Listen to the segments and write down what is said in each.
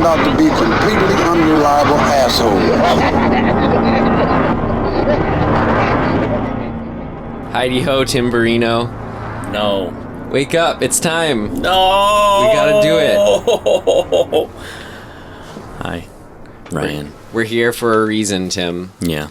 out to be completely unreliable assholes. Heidi ho, Timberino. No. Wake up, it's time. No. We gotta do it. Hi, Ryan. We're here for a reason, Tim. Yeah.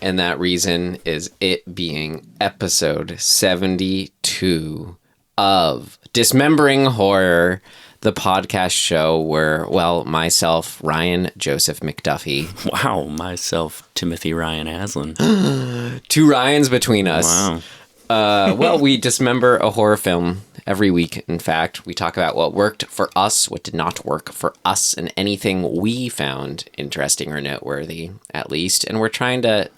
And that reason is it being episode 72 of Dismembering Horror, the podcast show where, well, myself, Ryan Joseph McDuffie. Wow, myself, Timothy Ryan Aslan. Two Ryans between us. Wow. Well, we dismember a horror film every week. In fact, we talk about what worked for us, what did not work for us, and anything we found interesting or noteworthy, at least. And we're trying to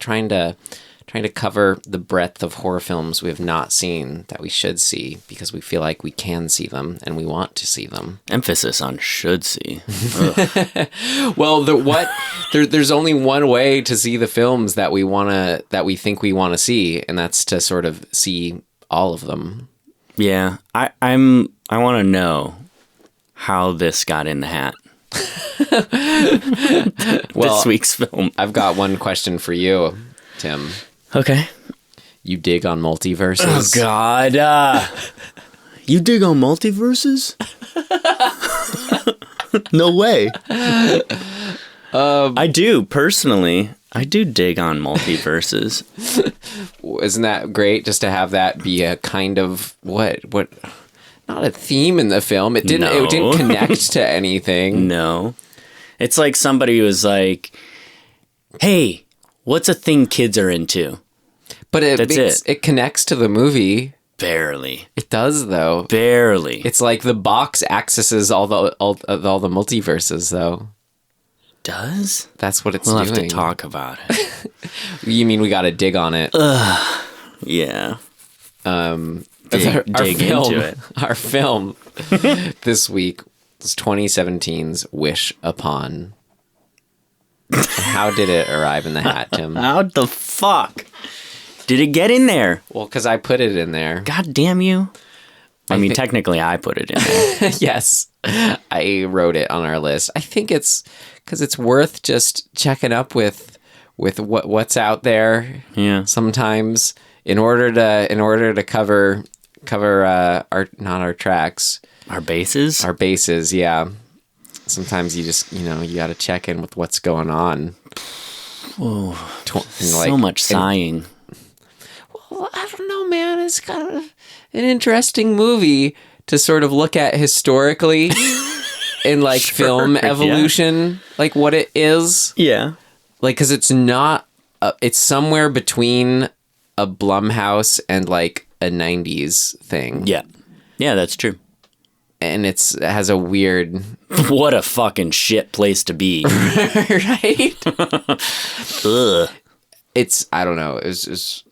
cover the breadth of horror films we have not seen that we should see because we feel like we can see them and we want to see them. Emphasis on should see. Well, there's only one way to see the films that we think we want to see, and that's to sort of see all of them. Yeah, I want to know how this got in the hat. Well, this week's film. I've got one question for you, Tim. Okay. You dig on multiverses? Oh, God. You dig on multiverses? No way. I do, personally. I do dig on multiverses. Isn't that great just to have that be a kind of, what? Not a theme in the film. It didn't connect to anything. No. It's like somebody was like, hey, what's a thing kids are into? But it connects to the movie. Barely. It does, though. Barely. It's like the box accesses all the multiverses, though. Does? That's what it's doing. We'll have to talk about it. You mean we got to dig on it? Yeah. Dig into it. Our film this week was 2017's Wish Upon. How did it arrive in the hat, Tim? How the fuck did it get in there? Well, because I put it in there. God damn you. I mean, technically, I put it in there. Yes. I wrote it on our list. I think it's because it's worth just checking up with what's out there. Yeah. Sometimes in order to cover our tracks. Our bases? Our bases, yeah. Sometimes you just, you got to check in with what's going on. Oh, so much sighing. Well, I don't know, man. It's kind of an interesting movie to sort of look at historically in like film evolution, like what it is. Yeah. Like, because it's not, it's somewhere between a Blumhouse and like a 90s thing. Yeah. Yeah, that's true. And it has a weird... What a fucking shit place to be. Right? Ugh. I don't know. It was just...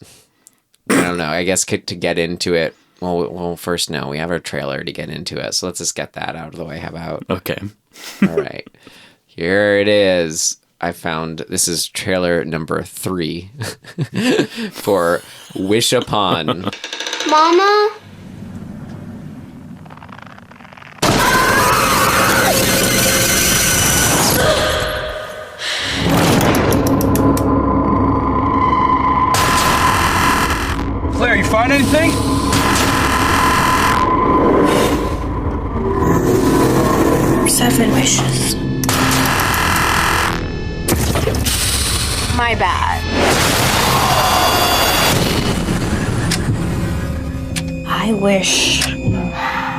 I don't know. I guess to get into it... Well, first, no. We have our trailer to get into it. So let's just get that out of the way. How about... Okay. All right. Here it is. I found... This is trailer number 3 for Wish Upon. Mama? Claire, you find anything? Seven wishes. My bad. I wish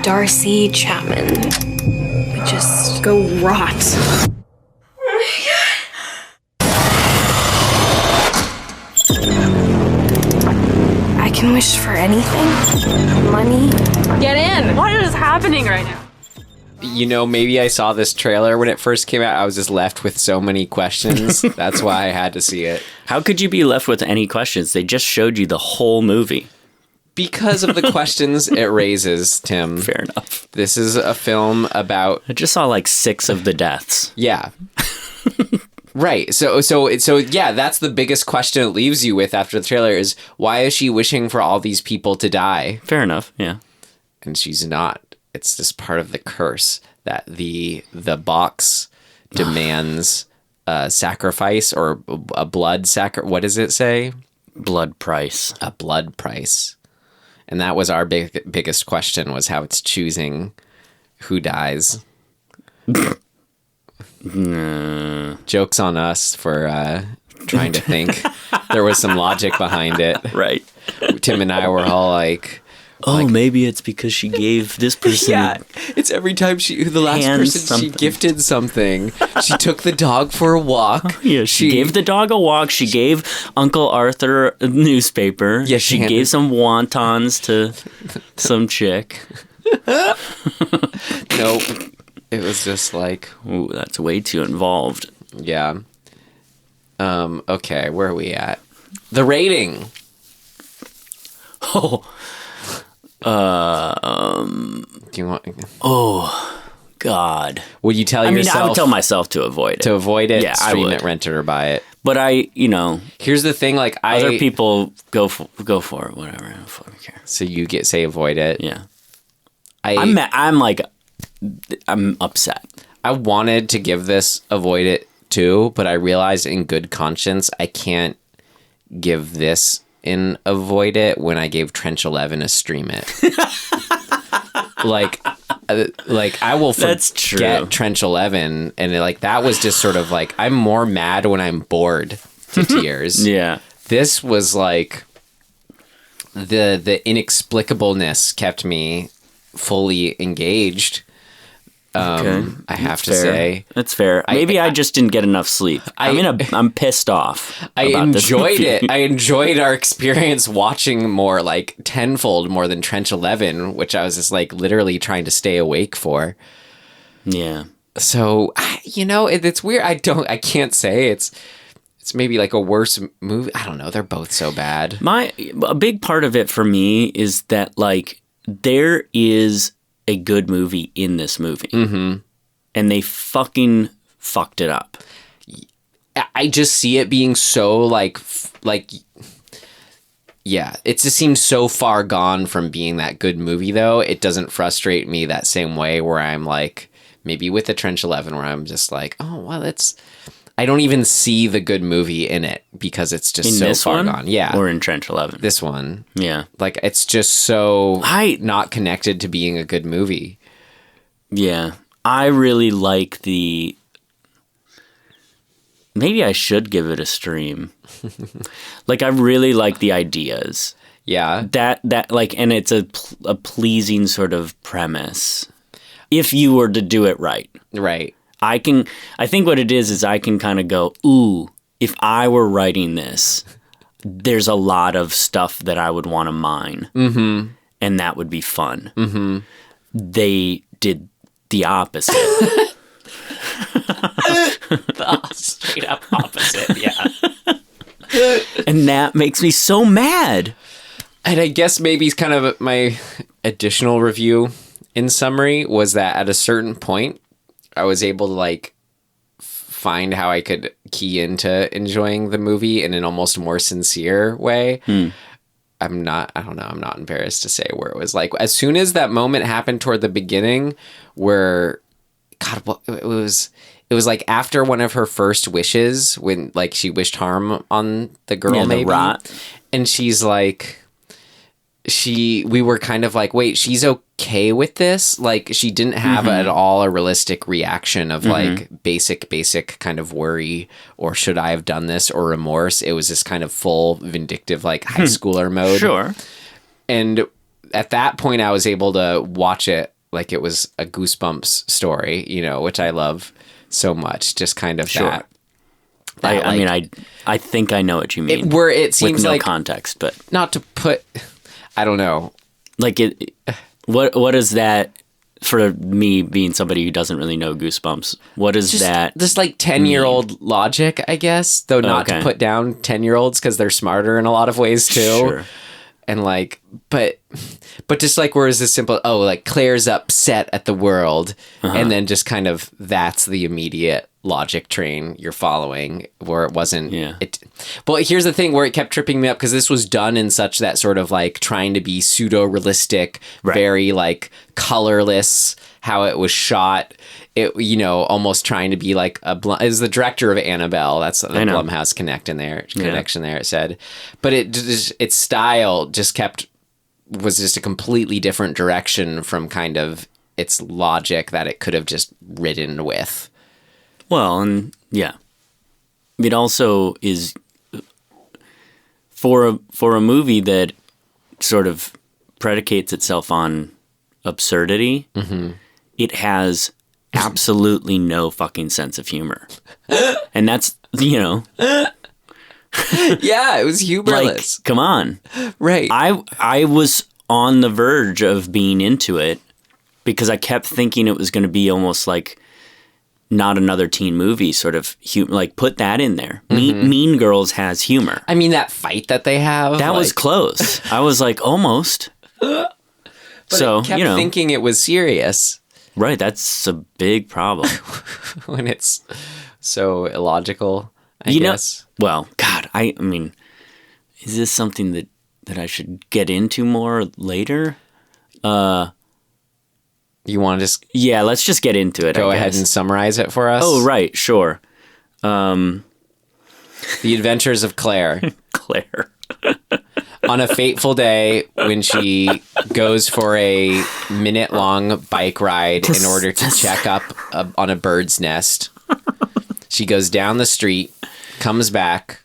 Darcy Chapman would just go rot. I can wish for anything. Money. Get in. What is happening right now? Maybe I saw this trailer when it first came out. I was just left with so many questions. That's why I had to see it. How could you be left with any questions? They just showed you the whole movie. Because of the questions it raises, Tim. Fair enough. This is a film about... I just saw like 6 of the deaths. Yeah. Right. So yeah, that's the biggest question it leaves you with after the trailer is, why is she wishing for all these people to die? Fair enough, yeah. And she's not. It's just part of the curse that the box demands a sacrifice or a blood what does it say? Blood price. A blood price. And that was our biggest question, was how it's choosing who dies. Joke's on us for trying to think. There was some logic behind it. Right. Tim and I were all like, maybe it's because she gave this person. yeah, it's every time the last person she gifted something. She took the dog for a walk. Yeah, she gave the dog a walk. She gave Uncle Arthur a newspaper. Yeah, she gave some wontons to some chick. Nope. It was just like, ooh, that's way too involved. Yeah. Okay, where are we at? The rating. Oh. Do you want? Oh, God. Would you tell yourself? I would tell myself to avoid it. To avoid it, yeah, stream I would. it, rent it, or buy it. But here's the thing: like other people go for it, whatever. I don't fucking care. So you say avoid it. Yeah. I'm upset. I wanted to give this avoid it too, but I realized in good conscience I can't give this in avoid it when I gave Trench 11 a stream it. like I will That's forget true. Trench 11, and that was just sort of like, I'm more mad when I'm bored to tears. Yeah. This was like the inexplicableness kept me fully engaged. Okay. I have to Fair. say That's fair. Maybe I just didn't get enough sleep. I'm pissed off. I about this enjoyed movie. it. I enjoyed our experience watching more, like tenfold more than Trench 11, which I was just like literally trying to stay awake for. Yeah. So, it's weird. I can't say it's maybe like a worse movie. I don't know. They're both so bad. A big part of it for me is that like there is a good movie in this movie. Mm-hmm. And they fucking fucked it up. I just see it being so yeah, it just seems so far gone from being that good movie, though. It doesn't frustrate me that same way where I'm like, maybe with the Trench 11, where I'm just like, oh, well, I don't even see the good movie in it because it's just so far gone. Yeah. Or in Trench 11. This one. Yeah. Like, it's just so not connected to being a good movie. Yeah. I really like maybe I should give it a stream. Like, I really like the ideas. Yeah. That and it's a pleasing sort of premise. If you were to do it right. Right. I think what it is I can kind of go, ooh, if I were writing this, there's a lot of stuff that I would want to mine. Mm-hmm. And that would be fun. Mm-hmm. They did the opposite. The straight up opposite, yeah. And that makes me so mad. And I guess maybe kind of my additional review in summary was that at a certain point, I was able to find how I could key into enjoying the movie in an almost more sincere way. I'm not embarrassed to say where it was like, as soon as that moment happened toward the beginning where, God, it was like after one of her first wishes when she wished harm on the girl, maybe. The rot. And she's like, we were kind of like, wait, she's okay with this? Like, she didn't have at all a realistic reaction of basic kind of worry or should I have done this or remorse. It was this kind of full vindictive, high schooler mode. Sure. And at that point, I was able to watch it like it was a Goosebumps story, which I love so much. Just kind of sure. I think I know what you mean. Where it seems with no like context, but not to put, I don't know. What is that for me being somebody who doesn't really know Goosebumps? What is Just that? This 10-year-old logic, I guess, though not to put down 10-year-olds because they're smarter in a lot of ways too. Sure. And but just where is this simple? Oh, Claire's upset at the world, and then just kind of that's the immediate logic train you're following. Where it wasn't. Yeah. But here's the thing where it kept tripping me up because this was done in such that sort of trying to be pseudo realistic, very colorless. How it was shot. it, you know, almost trying to be like is the director of Annabelle. That's the Blumhouse connection there. It said, but its style just was just a completely different direction from kind of its logic that it could have just ridden with. Well, and yeah, it also is for a movie that sort of predicates itself on absurdity. Mm-hmm. It has absolutely no fucking sense of humor. And that's, you know. Yeah, it was humorless. Like, come on. Right. I was on the verge of being into it because I kept thinking it was going to be almost like Not Another Teen Movie, sort of, like, put that in there. Mm-hmm. Mean Girls has humor. I mean, that fight that they have. That was close. I was like, almost. But so, I kept thinking it was serious. Right, that's a big problem. When it's so illogical, I guess. Well, God, I mean, is this something that I should get into more later? You want to just... Yeah, let's just get into it, Go ahead and summarize it for us? Oh, right, sure. The Adventures of Claire. Claire. On a fateful day when she goes for a minute-long bike ride in order to check up on a bird's nest, she goes down the street, comes back,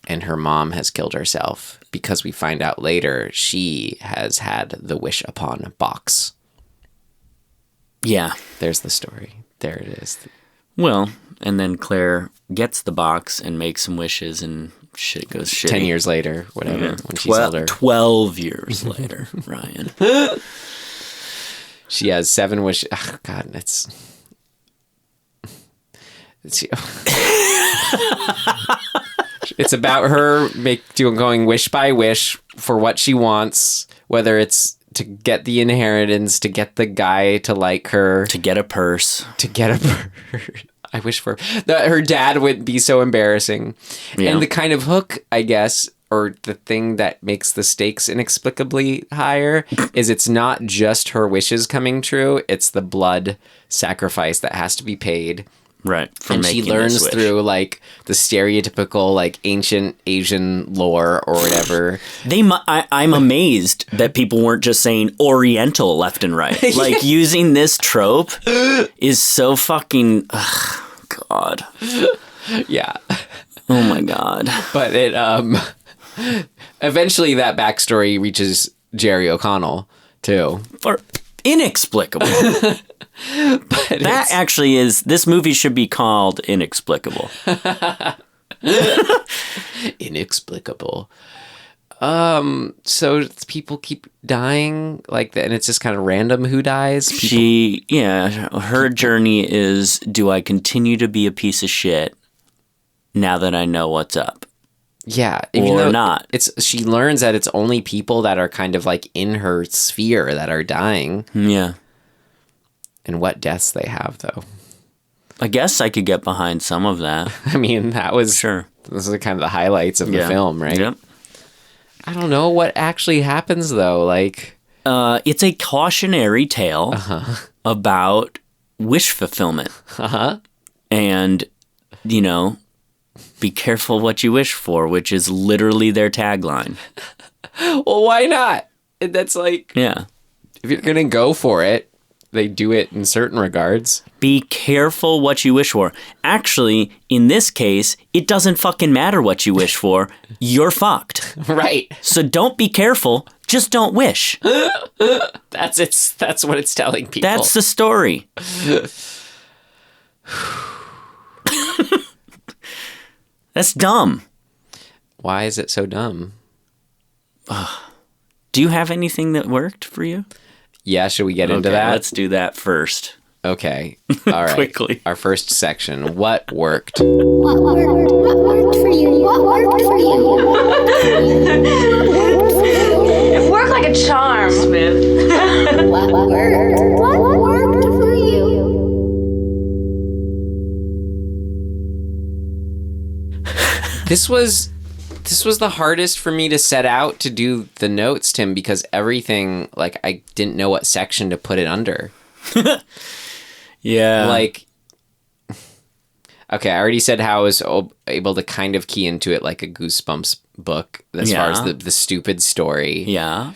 and her mom has killed herself because we find out later she has had the wish upon box. Yeah. There's the story. There it is. Well, and then Claire gets the box and makes some wishes and shit goes shitty. 10 years later, whatever, when she's older. 12 years later, Ryan. She has 7 wishes. Oh, God, it's it's about her going wish by wish for what she wants, whether it's to get the inheritance, to get the guy to like her, to get a purse. I wish for that her dad would be so embarrassing. Yeah. And the kind of hook, I guess, or the thing that makes the stakes inexplicably higher is it's not just her wishes coming true, it's the blood sacrifice that has to be paid. Right. And she learns through like the stereotypical like ancient Asian lore or whatever. I'm amazed that people weren't just saying Oriental left and right. Like using this trope is so fucking God. Yeah. Oh my God. But it eventually that backstory reaches Jerry O'Connell too. For inexplicable. But that actually is, this movie should be called Inexplicable. Inexplicable. So people keep dying like that, and it's just kind of random who dies. Her journey is, do I continue to be a piece of shit now that I know what's up? Yeah, or not. She learns that it's only people that are kind of like in her sphere that are dying. Yeah. And what deaths they have, though. I guess I could get behind some of that. I mean, that was... Sure. Those are kind of the highlights of the film, right? Yep. I don't know what actually happens, though. Like... it's a cautionary tale about wish fulfillment. Uh-huh. And, be careful what you wish for, which is literally their tagline. Well, why not? That's like... Yeah. If you're going to go for it, they do it in certain regards. Be careful what you wish for. Actually, in this case, it doesn't fucking matter what you wish for. You're fucked. Right. So don't be careful. Just don't wish. That's what it's telling people. That's the story. That's dumb. Why is it so dumb? Do you have anything that worked for you? Yeah, should we get into that? Let's do that first. Okay. All right. Quickly. Our first section. What worked? What worked? What worked for you? What worked for you? It worked like a charm, Smith. What worked? What worked for you? This was the hardest for me to set out to do the notes, Tim, because everything, like, I didn't know what section to put it under. Yeah. Like, okay, I already said how I was able to kind of key into it like a Goosebumps book as far as the stupid story. Yeah.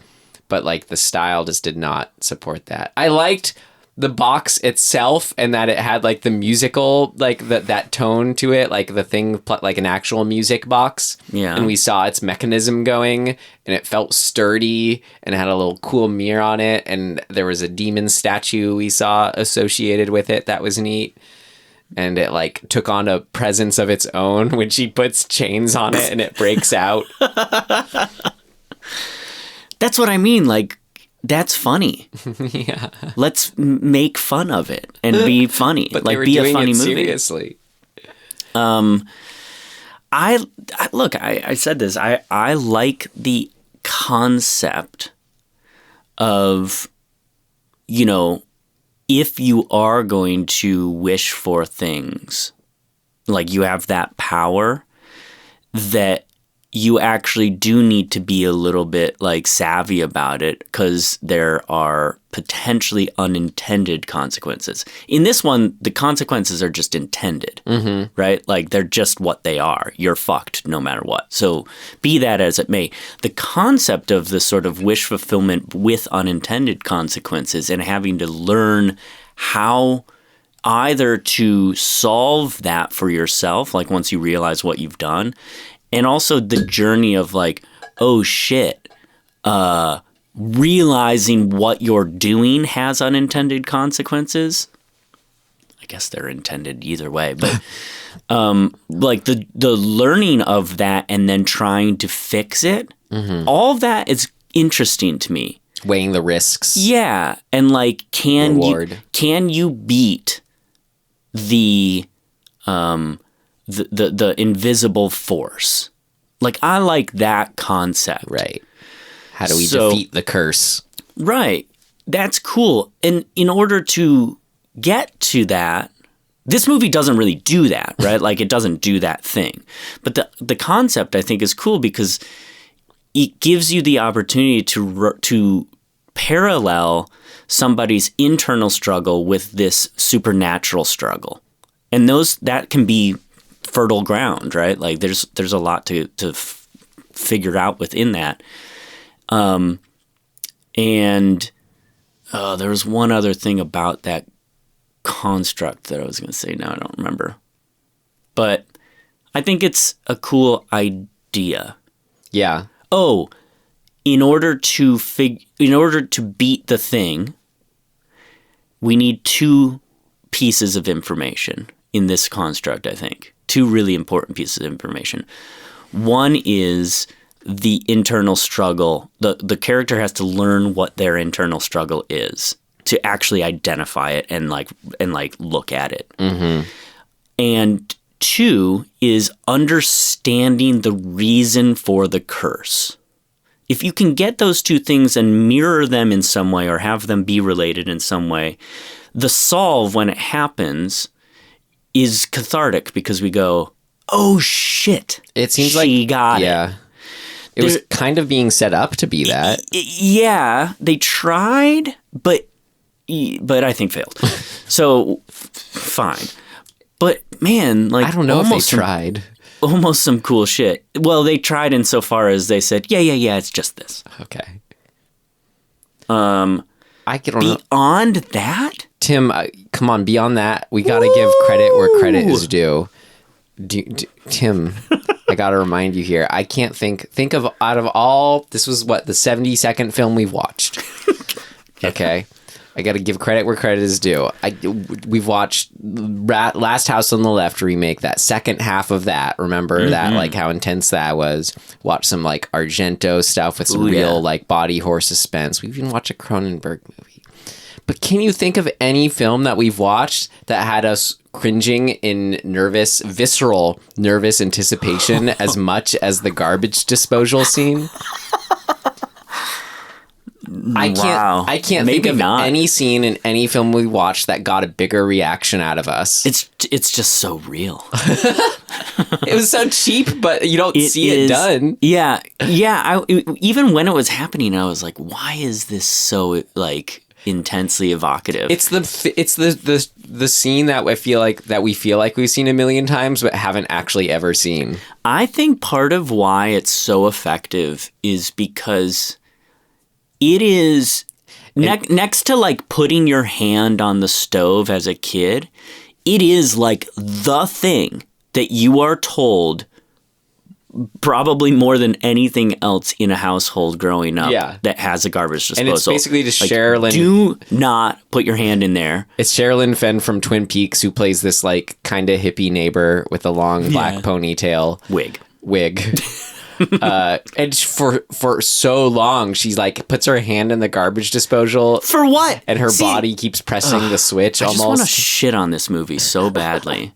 But like the style just did not support that. I liked the box itself and that it had like the musical, like that tone to it, like the thing, like an actual music box. Yeah. And we saw its mechanism going and it felt sturdy and it had a little cool mirror on it. And there was a demon statue we saw associated with it. That was neat. And it like took on a presence of its own when she puts chains on it and it breaks out. That's what I mean. Like, that's funny. Yeah. Let's make fun of it and be funny. But like, they were be doing a funny it movie. seriously. I said this. I like the concept of, you know, if you are going to wish for things, like you have that power, that you actually do need to be a little bit like savvy about it because there are potentially unintended consequences. In this one, the consequences are just intended, right? Like they're just what they are. You're fucked no matter what. So be that as it may, the concept of the sort of wish fulfillment with unintended consequences and having to learn how either to solve that for yourself, like once you realize what you've done, and also the journey of like, oh shit, realizing what you're doing has unintended consequences. I guess they're intended either way, but like the learning of that and then trying to fix it, all of that is interesting to me. Weighing the risks. Yeah, and like, can Reward. you beat the invisible force? Like, I like that concept. Right. How do we defeat the curse? Right. That's cool. And in order to get to that, this movie doesn't really do that, right? Like, it doesn't do that thing. But the concept, I think, is cool because it gives you the opportunity to parallel somebody's internal struggle with this supernatural struggle. And that can be fertile ground, right? Like there's a lot to figure out within that. And there was one other thing about that construct that I was going to say. Now I don't remember. But I think it's a cool idea. Yeah. Oh, in order to beat the thing, we need two pieces of information in this construct, I think. Two really important pieces of information. One is the internal struggle. The character has to learn what their internal struggle is to actually identify it and look at it. Mm-hmm. And two is understanding the reason for the curse. If you can get those two things and mirror them in some way or have them be related in some way, the solve when it happens is cathartic because we go, oh shit, It seems she like got it. Yeah. It was kind of being set up to be that. Yeah, they tried, but I think failed. So fine. But man, like, I don't know if they almost tried. almost some cool shit. Well, they tried insofar as they said, yeah, it's just this. Okay. I don't know. Beyond that, Tim, come on. Beyond that, we got to give credit where credit is due. Tim, I got to remind you here. I can't think of out of all. This was what the 72nd film we've watched. Okay. I got to give credit where credit is due. We've watched Last House on the Left remake, that second half of that. Remember that, like how intense that was. Watched some like Argento stuff with some real like body horror suspense. We even watched a Cronenberg movie. But can you think of any film that we've watched that had us cringing in visceral nervous anticipation as much as the garbage disposal scene? I can't Maybe think of not. any scene in any film we watched that got a bigger reaction out of us. it's just so real. It was so cheap, but you don't see it done. Yeah. Even when it was happening, I was like, why is this so like intensely evocative. It's the scene that we feel like we've seen a million times but haven't actually ever seen. I think part of why it's so effective is because it is next to like putting your hand on the stove as a kid, it is like the thing that you are told probably more than anything else in a household growing up that has a garbage disposal. And it's basically just like, Sherilyn. Do not put your hand in there. It's Sherilyn Fenn from Twin Peaks who plays this like kind of hippie neighbor with a long black ponytail. Wig. And for so long, she's like puts her hand in the garbage disposal. For what? And her body keeps pressing the switch almost. I just want to shit on this movie so badly.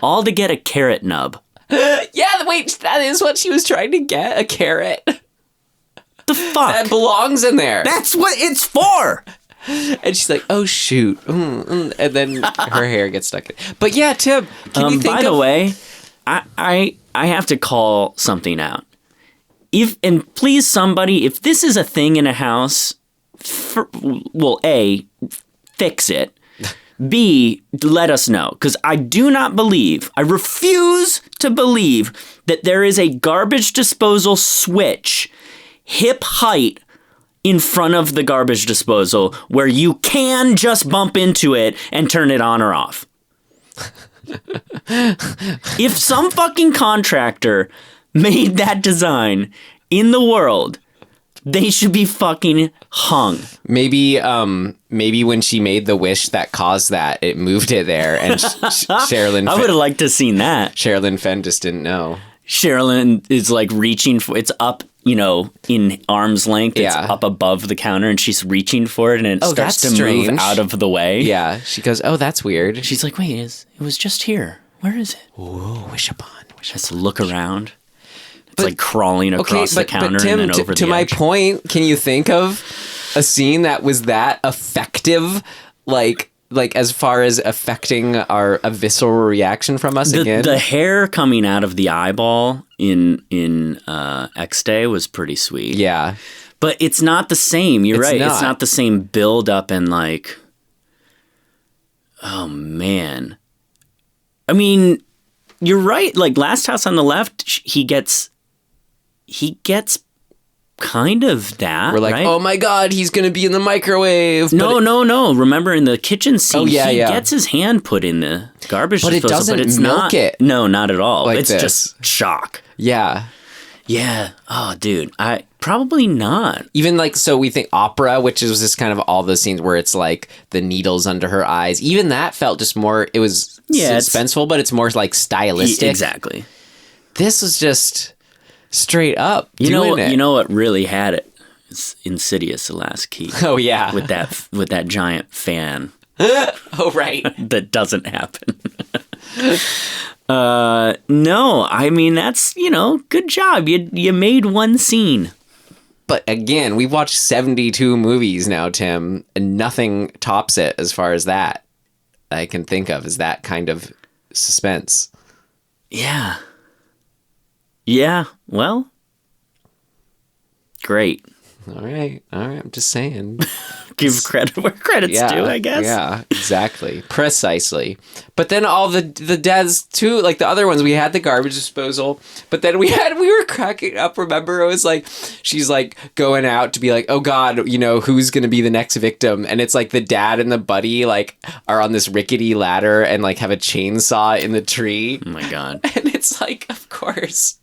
All to get a carrot nub. Yeah, wait, that is what she was trying to get, a carrot. The fuck? That belongs in there. That's what it's for. And she's like, oh, shoot. And then her hair gets stuck in. But yeah, Tim, can you think by the way, I have to call something out. And please, somebody, if this is a thing in a house, A, fix it. B, let us know, because I refuse to believe that there is a garbage disposal switch hip height in front of the garbage disposal where you can just bump into it and turn it on or off. If some fucking contractor made that design in the world, they should be fucking hung. Maybe when she made the wish that caused that, it moved it there, and Sherilyn. I would have liked to have seen that. Sherilyn Fenn just didn't know. Sherilyn is like reaching for it's up, in arm's length. It's up above the counter, and she's reaching for it, and it starts to move out of the way. Yeah, she goes, "Oh, that's weird." She's like, "Wait, it was just here. Where is it?" Ooh, wish upon. Has to look around. It's like crawling across the counter Tim, and then over the to my edge. point, can you think of a scene that was that effective, like as far as affecting a visceral reaction from us again? The hair coming out of the eyeball in X-Day was pretty sweet. Yeah. But it's not the same. You're right. It's not the same build up and like, oh man. I mean, you're right. Like Last House on the Left, he gets kind of that. We're like, right? oh my God, he's going to be in the microwave. No. Remember in the kitchen scene, he yeah. gets his hand put in the garbage but disposal. It doesn't but it's milk not, it. No, not at all. Like it's this. Just shock. Yeah. Yeah. Oh, dude. Probably not. Even like, so we think opera, which is just kind of all those scenes where it's like the needles under her eyes. Even that felt just more, it was suspenseful, but it's more like stylistic. Exactly. This was just straight up You doing know what really had it? It's Insidious, The Last Key. Oh yeah. With that giant fan. Oh right. That doesn't happen. No, I mean that's, good job. You made one scene. But again, we've watched 72 movies now, Tim, and nothing tops it as far as that I can think of as that kind of suspense. Yeah. Yeah. Well, great. All right. I'm just saying. Give credit where credit's due, I guess. Yeah, exactly. Precisely. But then all the deaths too, like the other ones, we had the garbage disposal, but then we were cracking up. Remember, it was like, she's like going out to be like, oh God, who's going to be the next victim? And it's like the dad and the buddy like are on this rickety ladder and like have a chainsaw in the tree. Oh my God. And it's like, of course.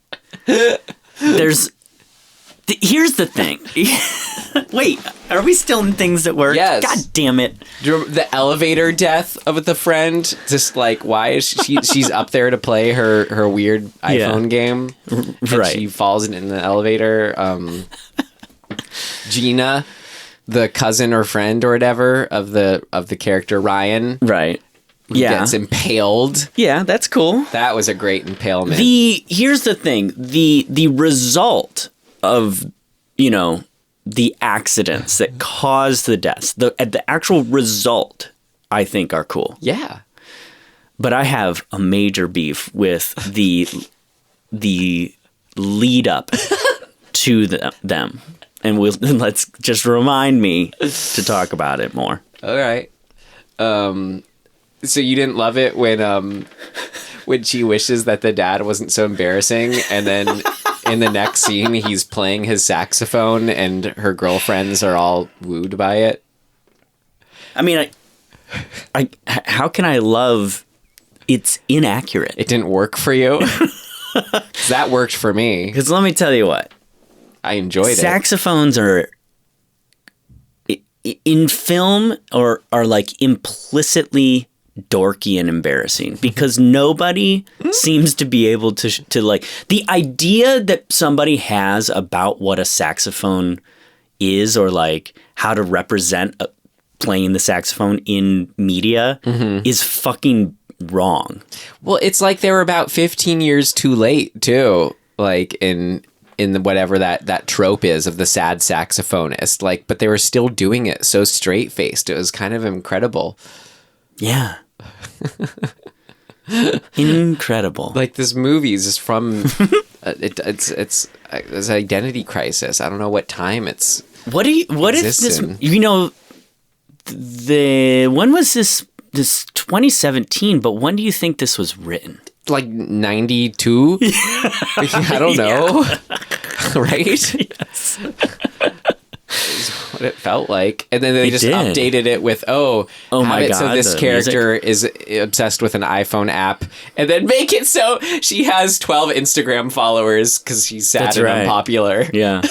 Here's the thing. Wait, are we still in things that work? Yes. God damn it. Do you remember the elevator death of the friend? Just like, why is she's up there to play her weird iPhone game? Right. She falls in the elevator. Gina, the cousin or friend or whatever of the character Ryan. Right. Gets impaled. Yeah, that's cool. That was a great impalement. Here's the thing. The result of, the accidents that cause the deaths, the actual result, I think are cool. Yeah. But I have a major beef with the lead up to them. and let's just remind me to talk about it more. All right. So you didn't love it when she wishes that the dad wasn't so embarrassing, and then in the next scene he's playing his saxophone and her girlfriends are all wooed by it? I mean, I how can I love? It's inaccurate. It didn't work for you? 'Cause that worked for me. Because let me tell you what. I enjoyed it. Saxophones are in film are like implicitly dorky and embarrassing because nobody seems to be able to like the idea that somebody has about what a saxophone is or like how to represent playing the saxophone in media is fucking wrong. Well, it's like they were about 15 years too late too, like in the whatever that trope is of the sad saxophonist, like, but they were still doing it so straight-faced. It was kind of incredible. Yeah. Incredible. Like, this movie is from it's an identity crisis. I don't know what time it's what if this, in. you know, when was this 2017, but when do you think this was written? Like 92? I don't know. Right? Yes. Is what it felt like. And then they just updated it with, oh my God, so this character is obsessed with an iPhone app. And then make it so she has 12 Instagram followers because she's sad and unpopular. Yeah.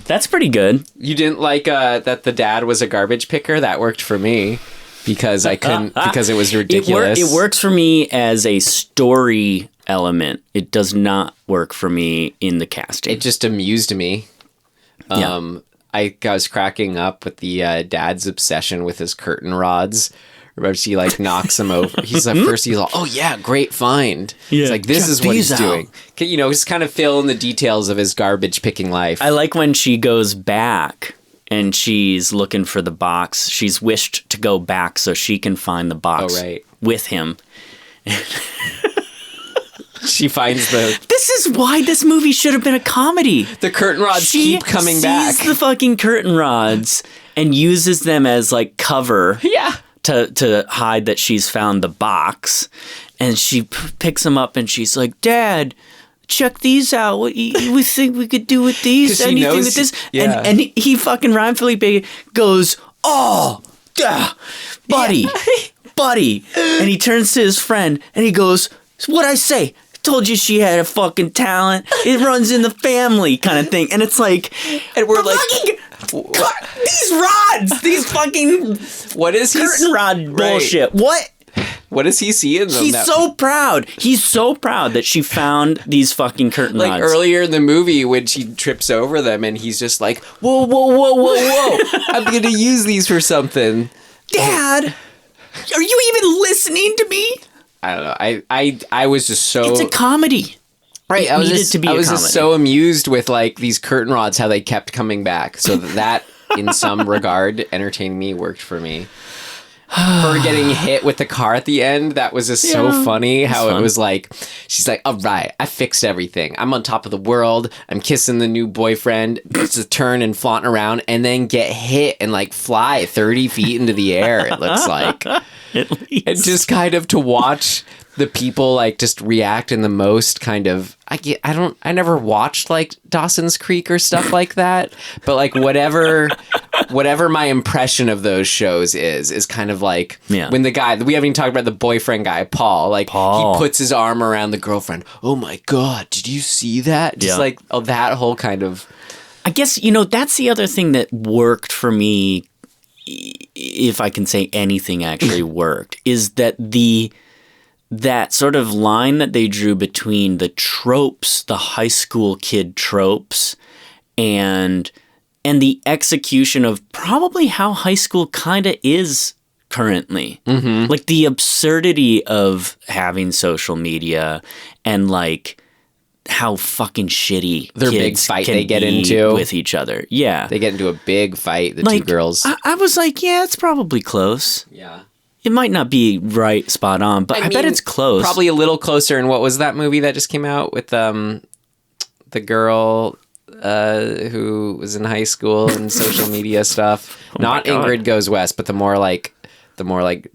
That's pretty good. You didn't like that the dad was a garbage picker? That worked for me. Because I couldn't, because it was ridiculous. It works for me as a story element. It does not work for me in the casting. It just amused me. I was cracking up with the dad's obsession with his curtain rods. Remember, she like knocks him over. He's at first, he's like, "Oh yeah, great find." Yeah. He's like, "This is what he's doing." You know, just kind of fill in the details of his garbage picking life. I like when she goes back. And she's looking for the box. She's wished to go back so she can find the box with him. She finds the... This is why this movie should have been a comedy. The curtain rods keep coming back. She sees the fucking curtain rods and uses them as like cover to hide that she's found the box. And she picks them up and she's like, "Dad, check these out. What we think we could do with these? Anything with this?" Yeah. And he fucking Ryan Phillipe goes, "Oh, buddy, buddy," and he turns to his friend and he goes, "What'd I say? Told you she had a fucking talent. It runs in the family," kind of thing. And it's like, and we're like, these rods, these fucking what is curtain rod bullshit? What? What does he see in them? He's so proud. He's so proud that she found these fucking curtain rods. Like earlier in the movie when she trips over them and he's just like, "Whoa, whoa, whoa, whoa, whoa. I'm going to use these for something." Dad, are you even listening to me? I don't know. I was just so... It's a comedy. Right. I was just so amused with like these curtain rods, how they kept coming back. So that in some regard, entertaining me, worked for me. Her getting hit with the car at the end, that was just so funny. How it was like, she's like, "All right, I fixed everything. I'm on top of the world. I'm kissing the new boyfriend." Just a turn and flaunting around and then get hit and like fly 30 feet into the air, it looks like. And just kind of to watch the people like just react in the most kind of, I never watched like Dawson's Creek or stuff like that, but like whatever my impression of those shows is kind of like when the guy, we haven't even talked about the boyfriend guy, Paul, he puts his arm around the girlfriend. "Oh my God, did you see that?" Just like that whole kind of, I guess, you know, that's the other thing that worked for me, if I can say anything actually worked, is that that sort of line that they drew between the tropes, the high school kid tropes, and the execution of probably how high school kind of is currently. Mm-hmm. Like the absurdity of having social media and like how fucking shitty their big fight they get into with each other. Yeah. They get into a big fight, the two girls. I was like, yeah, it's probably close. Yeah. It might not be right spot on, but I bet it's close. Probably a little closer. And what was that movie that just came out with the girl who was in high school and social media stuff. Not God. Ingrid Goes West, but the more like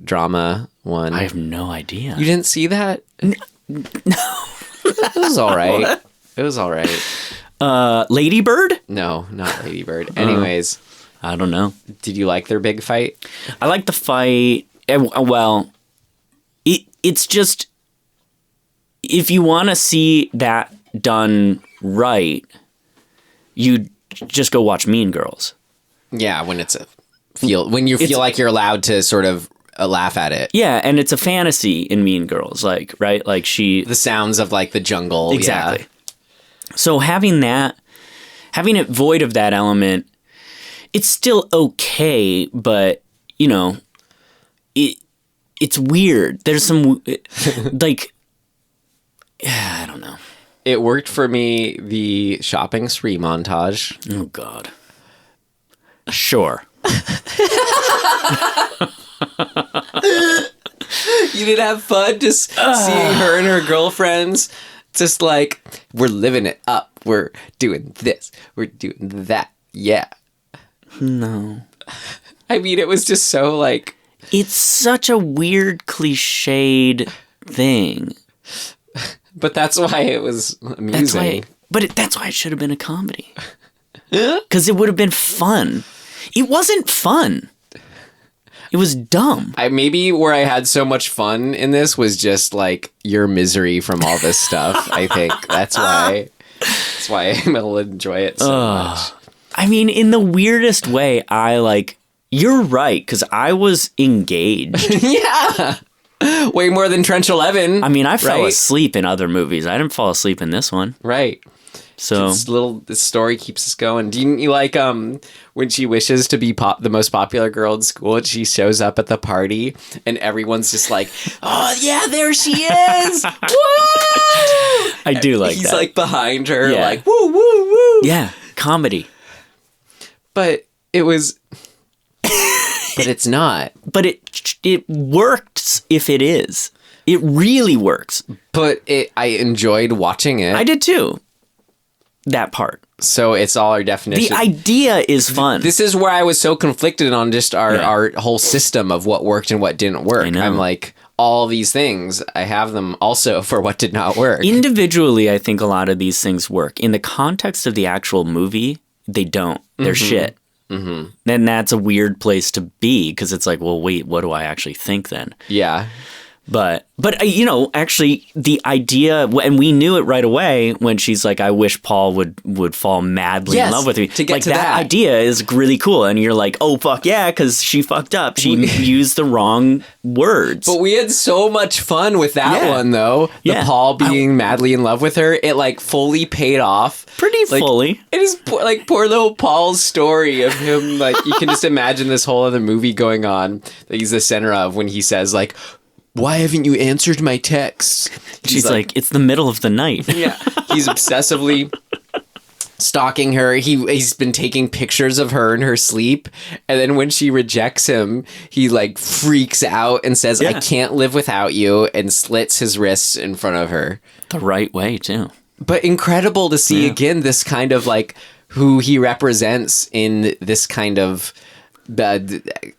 drama one. I have no idea. You didn't see that? No. It was all right. It was all right. Lady Bird? No, not Lady Bird. Anyways, I don't know. did you like their big fight? I like the fight. Well, it's just, if you want to see that done right, you just go watch Mean Girls. Yeah, when when you feel like you're allowed to sort of laugh at it. Yeah, and it's a fantasy in Mean Girls, like, right? Like The sounds of like the jungle. Exactly. Yeah. So having it void of that element, it's still okay, but it's weird. There's some like, I don't know. It worked for me, the shopping spree montage. Oh God. Sure. You didn't have fun just seeing her and her girlfriends just like, we're living it up. We're doing this. We're doing that. Yeah. No. I mean, it was just so like... It's such a weird, cliched thing. But that's why it was amusing. That's why it should have been a comedy. Because it would have been fun. It wasn't fun. It was dumb. Maybe where I had so much fun in this was just like your misery from all this stuff. I think that's why I'm able to enjoy it so much. I mean, in the weirdest way, you're right, because I was engaged. Yeah. Way more than Trench 11. I mean, I fell right? asleep in other movies. I didn't fall asleep in this one. Right. So This story keeps us going. Do you like when she wishes to be the most popular girl in school and she shows up at the party and everyone's just like, oh yeah, there she is. Woo! I do like He's that. like behind her, Yeah. like woo woo woo. Yeah, comedy. But it was. But it's not. But it works if it is. It really works. But I enjoyed watching it. I did too. That part. So it's all our definition. The idea is fun. This is where I was so conflicted on just our Yeah. our whole system of what worked and what didn't work. I know. I'm like, all these things, I have them also for what did not work. Individually, I think a lot of these things work. In the context of the actual movie, they don't. They're shit. Mm-hmm. Then that's a weird place to be, because it's like, well, wait, what do I actually think then? Yeah. But actually, the idea, and we knew it right away when she's like, I wish Paul would fall madly in love with me. To get like, to that idea is really cool. And you're like, oh, fuck yeah, because she fucked up. She used the wrong words. But we had so much fun with that one, though. The Yeah. Paul being madly in love with her, it like fully paid off. Pretty Like, fully. It is poor little Paul's story of him. Like, you can just imagine this whole other movie going on that he's the center of when he says, like, why haven't you answered my texts? She's like, it's the middle of the night. Yeah. He's obsessively stalking her. He's been taking pictures of her in her sleep. And then when she rejects him, he like freaks out and says, I can't live without you, and slits his wrists in front of her. The right way, too. But incredible to see again this kind of like who he represents in this kind of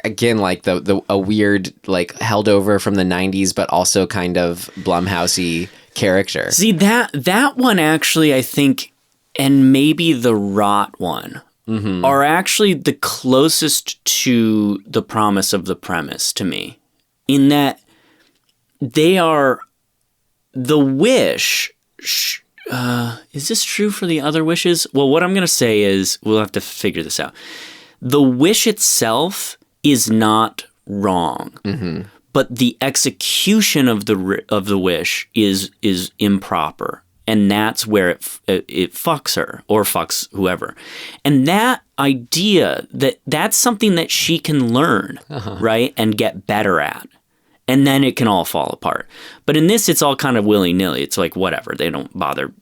again, like a weird, like held over from the 90s, but also kind of Blumhousey character. See, that one actually, I think, and maybe the Rot one, are actually the closest to the promise of the premise to me, in that they are the wish. Is this true for the other wishes? Well, what I'm going to say is we'll have to figure this out. The wish itself is not wrong, but the execution of the wish is improper, and that's where it fucks her or fucks whoever. And that idea that's something that she can learn, right, and get better at, and then it can all fall apart. But in this, it's all kind of willy-nilly. It's like whatever. They don't bother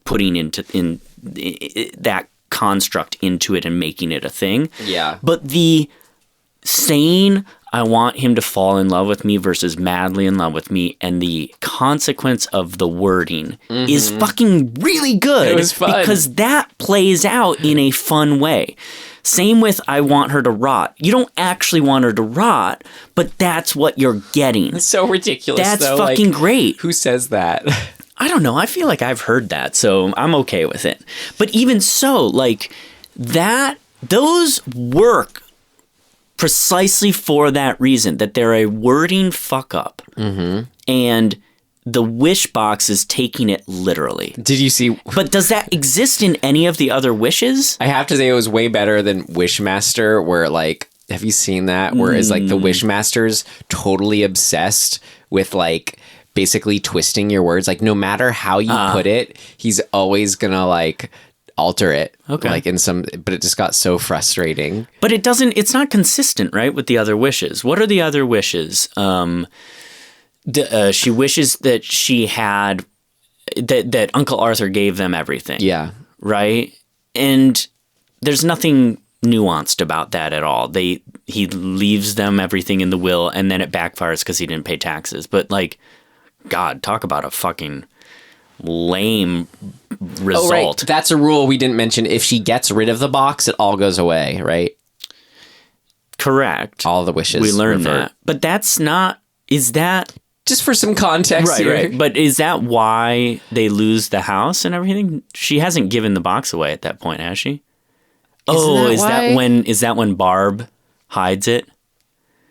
putting in that construct into it and making it a thing. Yeah. But the sane I want him to fall in love with me versus madly in love with me, and the consequence of the wording is fucking really good. It was fun. Because that plays out in a fun way. Same with I want her to rot. You don't actually want her to rot, but that's what you're getting. It's so ridiculous. That's though. fucking great. Who says that? I don't know. I feel like I've heard that, so I'm okay with it. But even so, like that, those work precisely for that reason, that they're a wording fuck up. And the wish box is taking it literally. Did you see? But does that exist in any of the other wishes? I have to say it was way better than Wishmaster, where like, have you seen that? Where it's like the Wishmaster's totally obsessed with like basically twisting your words. Like no matter how you put it, he's always gonna like alter it. Okay. Like in some, but it just got so frustrating. But it's not consistent, right, with the other wishes. What are the other wishes? She wishes that she had, that Uncle Arthur gave them everything. Yeah. Right? And there's nothing nuanced about that at all. He leaves them everything in the will, and then it backfires because he didn't pay taxes. But like, God, talk about a fucking lame result. Oh, right. That's a rule we didn't mention. If she gets rid of the box, it all goes away, right? Correct. All the wishes. We learned revert. that. But that's not, is that... Just for some context here. Right. But is that why they lose the house and everything? She hasn't given the box away at that point, has she? Is that when Barb hides it?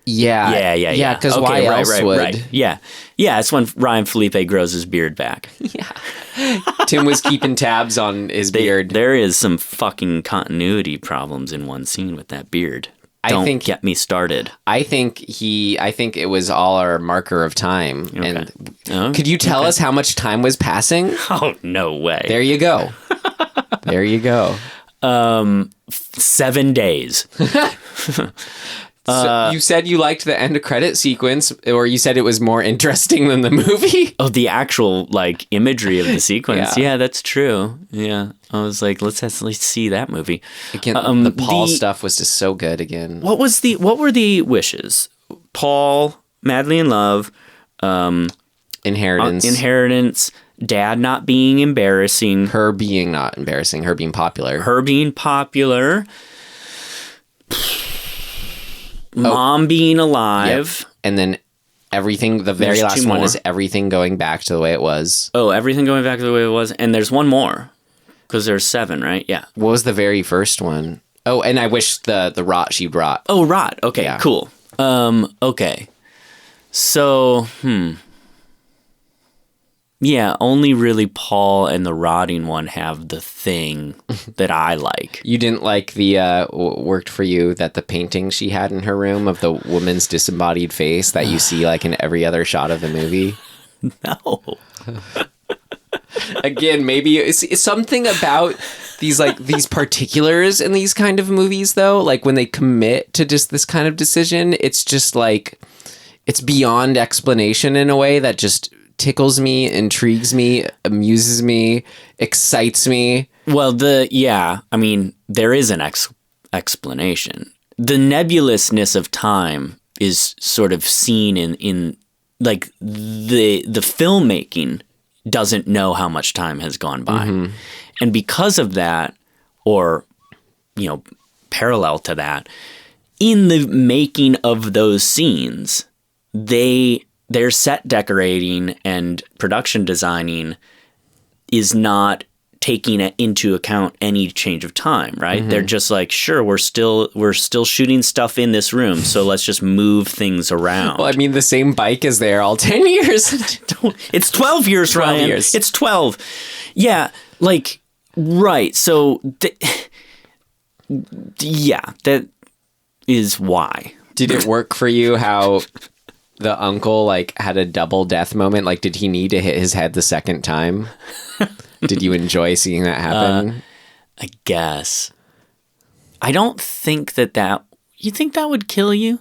Yeah. Yeah, because why else would? Right. Yeah. Yeah, it's when Ryan Phillipe grows his beard back. Tim was keeping tabs on his beard. There is some fucking continuity problems in one scene with that beard. Don't get me started. I think it was all our marker of time. Okay. And could you tell us how much time was passing? Oh, no way. There you go. There you go. 7 days. So you said you liked the end credit sequence, or you said it was more interesting than the movie? Oh, the actual like imagery of the sequence. Yeah, that's true. Yeah, I was like, let's at least see that movie. Again, the Paul stuff was just so good. Again, what were the wishes? Paul, madly in love, inheritance. Dad not being embarrassing. Her being not embarrassing. Her being popular. Mom being alive. Yep. And then everything, the very last one is everything going back to the way it was. Oh, everything going back to the way it was. And there's one more. Because there's 7, right? Yeah. What was the very first one? Oh, and I wish the rot she brought. Oh, rot. Okay, yeah. Cool. Okay. So, yeah, only really Paul and the rotting one have the thing that I like. You didn't like the, worked for you that the painting she had in her room of the woman's disembodied face that you see like in every other shot of the movie? No. Again, maybe it's something about these particulars in these kind of movies, though. Like when they commit to just this kind of decision, it's just like, it's beyond explanation in a way that just tickles me, intrigues me, amuses me, excites me. Well, I mean, there is an explanation. The nebulousness of time is sort of seen in like the filmmaking doesn't know how much time has gone by. Mm-hmm. And because of that, or, you know, parallel to that, in the making of those scenes, their set decorating and production designing is not taking into account any change of time, right? Mm-hmm. They're just like, sure, we're still shooting stuff in this room, so let's just move things around. Well, I mean, the same bike is there all 10 years. It's 12 years, 12 Ryan. years. It's 12. Yeah, like, right. So, yeah, that is why. Did it work for you how the uncle like had a double death moment? Like, did he need to hit his head the second time? Did you enjoy seeing that happen? I guess. I don't think that you think that would kill you?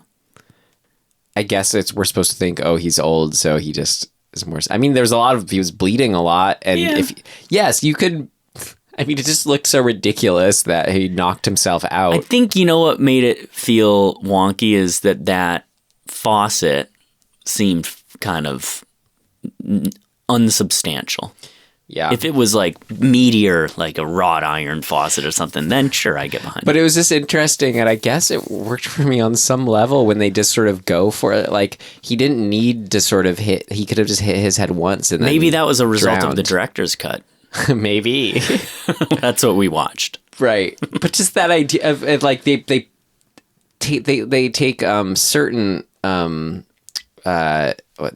I guess we're supposed to think, oh, he's old, so he just is more. I mean, he was bleeding a lot, and you could. I mean, it just looked so ridiculous that he knocked himself out. I think you know what made it feel wonky is that faucet seemed kind of unsubstantial. Yeah. If it was like meteor, like a wrought iron faucet or something, then sure, I get behind it. But it was just interesting, and I guess it worked for me on some level when they just sort of go for it. Like, he didn't need to sort of hit, he could have just hit his head once and then Maybe that was a result of the drowned. director's cut. Maybe. That's what we watched. Right. But just that idea of like, they take certain,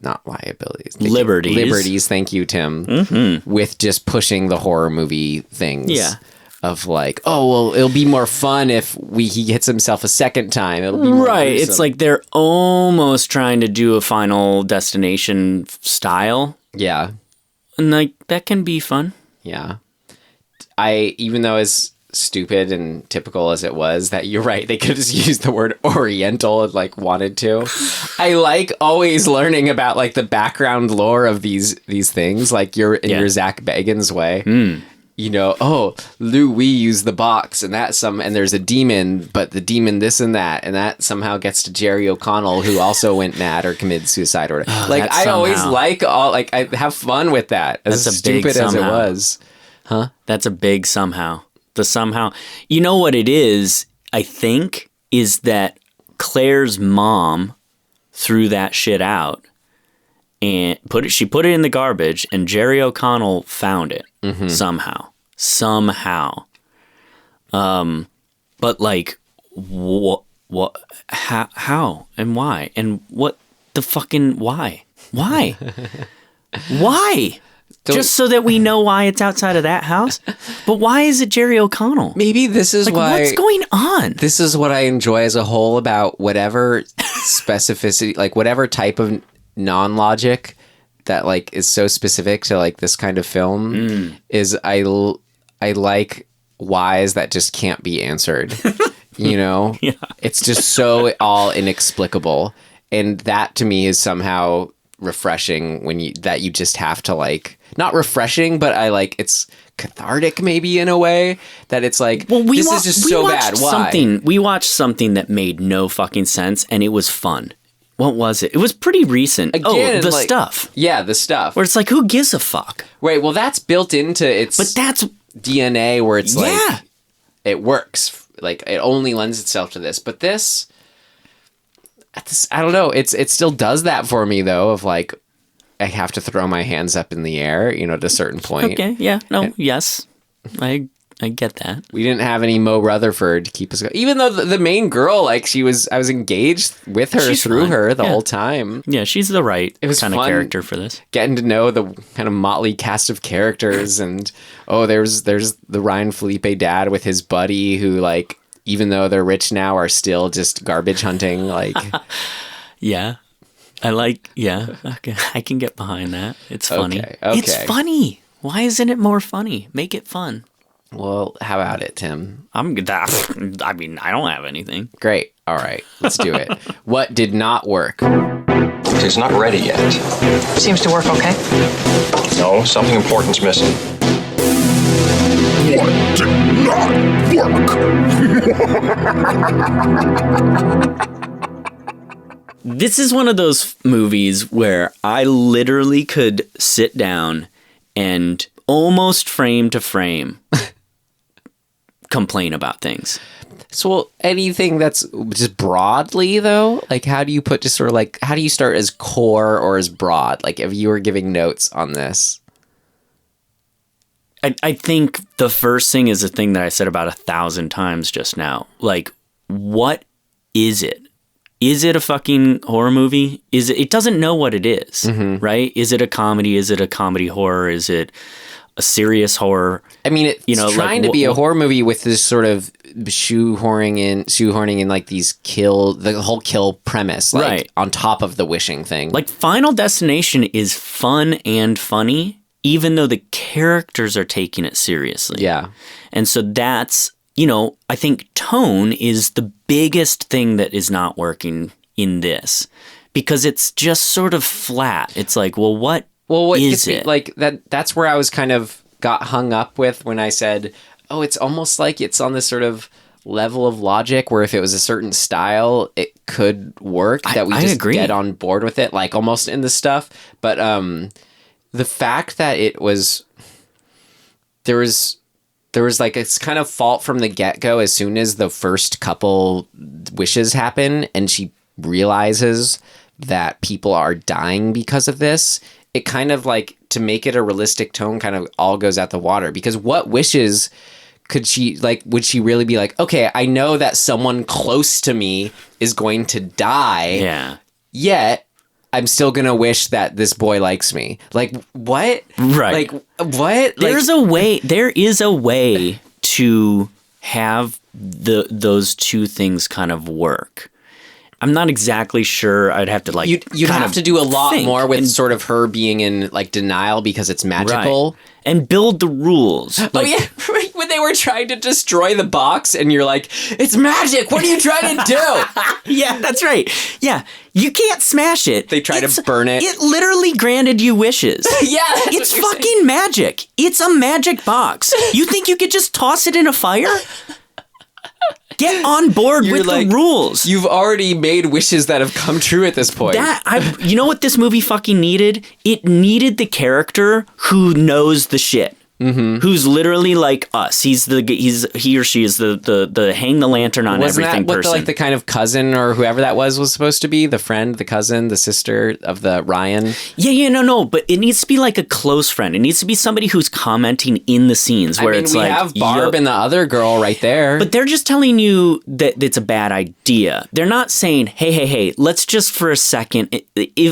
not liabilities. Liberties, thank you, Tim, with just pushing the horror movie things. Yeah. Of like, oh, well, it'll be more fun if he hits himself a second time. It'll be more Right. gruesome. It's like they're almost trying to do a Final Destination style. Yeah. And like, that can be fun. Yeah. Even though as stupid and typical as it was, that you're right, they could have just used the word Oriental and like wanted to. I like always learning about like the background lore of these things, like you're in your Zach Bagans way. You know, oh, Louis used the box and and there's a demon, but the demon this and that somehow gets to Jerry O'Connell, who also went mad or committed suicide or whatever. Like, I always I have fun with that, as stupid as it was. Huh? That's a big somehow. The somehow. You know what it is, I think, is that Claire's mom threw that shit out and she put it in the garbage, and Jerry O'Connell found it somehow. But like, what, how, and why, and what the fucking why? Why? Just so that we know why it's outside of that house? But why is it Jerry O'Connell? Maybe this is like, why... What's going on? This is what I enjoy as a whole about whatever specificity, like whatever type of non-logic that like is so specific to like this kind of film is I like whys that just can't be answered. You know? Yeah. It's just so all inexplicable. And that to me is somehow refreshing when you just have to like, not refreshing, but I like, it's cathartic maybe in a way that it's like, well, this is just so bad. Why? We watched something that made no fucking sense, and it was fun. What was it? It was pretty recent. Again, the stuff. Yeah, the stuff. Where it's like, who gives a fuck? Right, well, that's built into its but that's DNA where it's like, it works. Like, it only lends itself to this. But this, I don't know. It still does that for me, though, of like, I have to throw my hands up in the air, you know, at a certain point. Okay, yeah, no, yes. I get that. We didn't have any Mo Rutherford to keep us going. Even though the main girl, like, I was engaged with her through her the whole time. Yeah, she's the right kind of fun character for this. Getting to know the kind of motley cast of characters. And, there's the Ryan Phillipe dad with his buddy who, like, even though they're rich now, are still just garbage hunting. Like, yeah. Okay, I can get behind that. It's funny. Okay. It's funny. Why isn't it more funny? Make it fun. Well, how about it, Tim? I mean, I don't have anything. Great. All right. Let's do it. What did not work? It's not ready yet. Seems to work okay. No, something important's missing. What did not work? This is one of those movies where I literally could sit down and almost frame to frame complain about things. So anything that's just broadly, though, like how do you put just sort of like, how do you start as core or as broad? Like if you were giving notes on this. I think the first thing is a thing that I said about 1,000 times just now. Like, what is it? Is it a fucking horror movie? It doesn't know what it is, right? Is it a comedy? Is it a comedy horror? Is it a serious horror? I mean, it's trying to be a horror movie with this sort of shoehorning in like the whole kill premise, like right, on top of the wishing thing. Like Final Destination is fun and funny, even though the characters are taking it seriously. Yeah. And so that's, I think tone is the biggest thing that is not working in this, because it's just sort of flat. It's like, what is it? Like that's where I was kind of got hung up with when I said, oh, it's almost like it's on this sort of level of logic where if it was a certain style, it could work, that we I just agree. get on board with it, like almost in the stuff. But the fact that it was, there was like it's kind of fault from the get-go as soon as the first couple wishes happen and she realizes that people are dying because of this. It kind of like, to make it a realistic tone, kind of all goes out the water, because what wishes could she, like, would she really be like, okay, I know that someone close to me is going to die. Yeah. Yet I'm still going to wish that this boy likes me. Like, what? Right. Like, what? There is a way to have those two things kind of work. I'm not exactly sure. I'd have to like. You'd have to do a lot more with and, sort of her being in like denial because it's magical. Right. And build the rules. Oh yeah, right. When they were trying to destroy the box, and you're like, "It's magic! What are you trying to do?" Yeah, that's right. Yeah, you can't smash it. They try to burn it. It literally granted you wishes. Yeah, it's fucking magic. It's a magic box. You think you could just toss it in a fire? Get on board with the rules. You've already made wishes that have come true at this point. You know what this movie fucking needed? It needed the character who knows the shit. Mm-hmm. Who's literally like us. He or she is the hang the lantern on Wasn't everything that what person. the kind of cousin or whoever that was supposed to be? The friend, the cousin, the sister of the Ryan? No. But it needs to be like a close friend. It needs to be somebody who's commenting in the scenes where it's we like... have Barb and the other girl right there. But they're just telling you that it's a bad idea. They're not saying, hey, let's just for a second...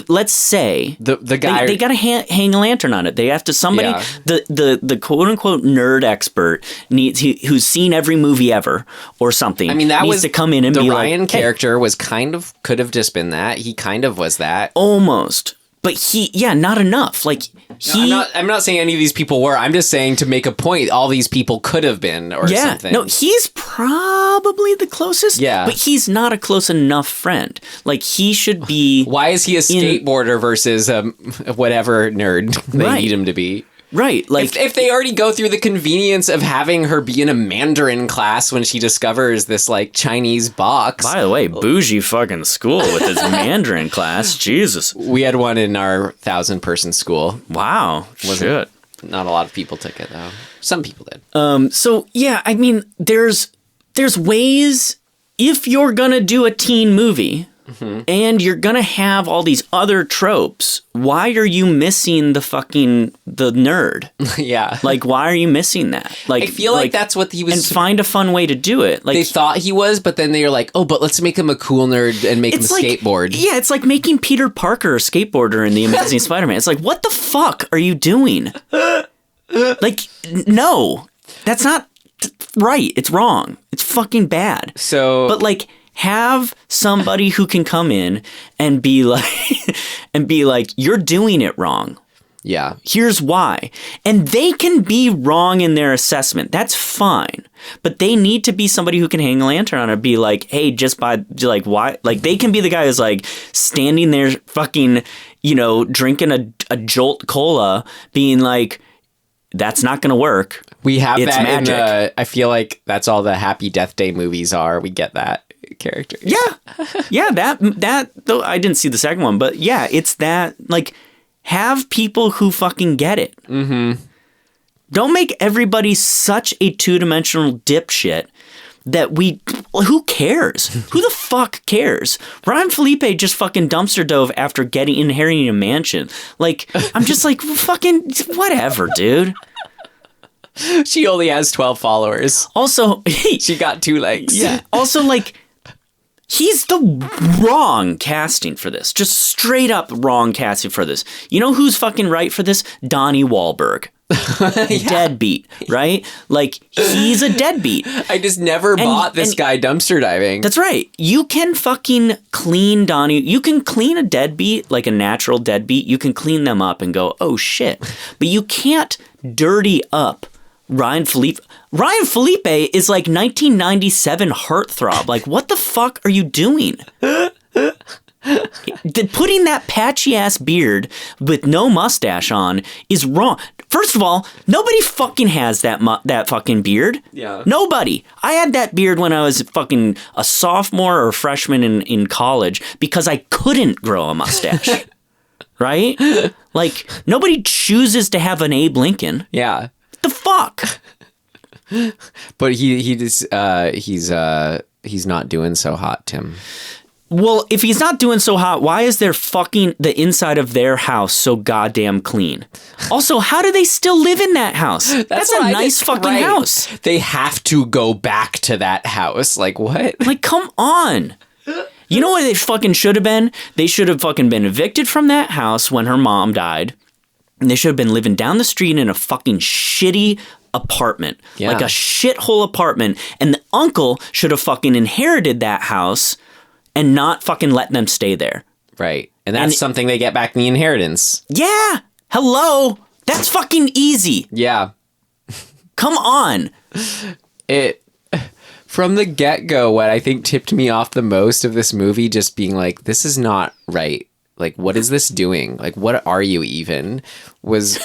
let's say... The guy... They got to hang a lantern on it. They have to... Somebody... Yeah. The quote-unquote nerd expert who's seen every movie ever or something. I mean, that needs was to come in and be like... The Ryan character was kind of... Could have just been that. He kind of was that. Almost. But not enough. Like, I'm not saying any of these people were. I'm just saying to make a point, all these people could have been or something. No, he's probably the closest. Yeah. But he's not a close enough friend. Like, he should be... Why is he a skateboarder versus whatever nerd they need him to be? Right, like if they already go through the convenience of having her be in a Mandarin class when she discovers this like Chinese box. By the way, bougie fucking school with this Mandarin class. Jesus, we had one in our 1,000-person school. Wow, shit. Not a lot of people took it though. Some people did. So yeah, I mean, there's ways if you're gonna do a teen movie. Mm-hmm. And you're gonna have all these other tropes. Why are you missing the nerd? Yeah. Like, why are you missing that? Like, I feel like that's what he was. And find a fun way to do it. Like, they thought he was, but then they were like, oh, but let's make him a cool nerd and make him skateboard. Yeah, it's like making Peter Parker a skateboarder in The Amazing Spider-Man. It's like, what the fuck are you doing? Like, no, that's not right. It's wrong. It's fucking bad. So, but like, have somebody who can come in and be like, you're doing it wrong. Yeah. Here's why. And they can be wrong in their assessment. That's fine. But they need to be somebody who can hang a lantern on it and be like, hey, just by, like, why? Like, they can be the guy who's like standing there fucking, drinking a Jolt Cola, being like, that's not going to work. We have it's that magic. I feel like that's all the Happy Death Day movies are. We get that character. Yeah, that though I didn't see the second one, but yeah, it's that, like, have people who fucking get it. Mm-hmm. Don't make everybody such a two-dimensional dipshit that who cares? Who the fuck cares? Ryan Phillipe just fucking dumpster dove after inheriting a mansion. Like, I'm just like, fucking whatever, dude. She only has 12 followers. Also, she got 2 likes. Yeah. Also, like, he's the wrong casting for this. Just straight up wrong casting for this. You know who's fucking right for this? Donnie Wahlberg. Yeah. Deadbeat, right? Like, he's a deadbeat. I just never bought this guy dumpster diving. That's right. You can fucking clean Donnie. You can clean a deadbeat, like a natural deadbeat. You can clean them up and go, oh shit. But you can't dirty up Ryan Phillipe. Ryan Phillipe is like 1997 heartthrob. Like, what the fuck are you doing? Putting that patchy ass beard with no mustache on is wrong. First of all, nobody fucking has that fucking beard. Yeah. Nobody. I had that beard when I was fucking a sophomore or a freshman in college because I couldn't grow a mustache. Right? Like, nobody chooses to have an Abe Lincoln. Yeah. What the fuck? But he's not doing so hot, Tim. Well, if he's not doing so hot, why is their fucking the inside of their house so goddamn clean? Also, how do they still live in that house? That's a nice fucking house. They have to go back to that house. Like, what? Like, come on. You know what they fucking should have been? They should have fucking been evicted from that house when her mom died. And they should have been living down the street in a fucking shitty apartment. Yeah. Like a shithole apartment. And the uncle should have fucking inherited that house and not fucking let them stay there. Right. And that's something they get back in the inheritance. Yeah. Hello. That's fucking easy. Yeah. Come on. From the get-go, what I think tipped me off the most of this movie just being like, this is not right. Like, what is this doing? Like, what are you even? Was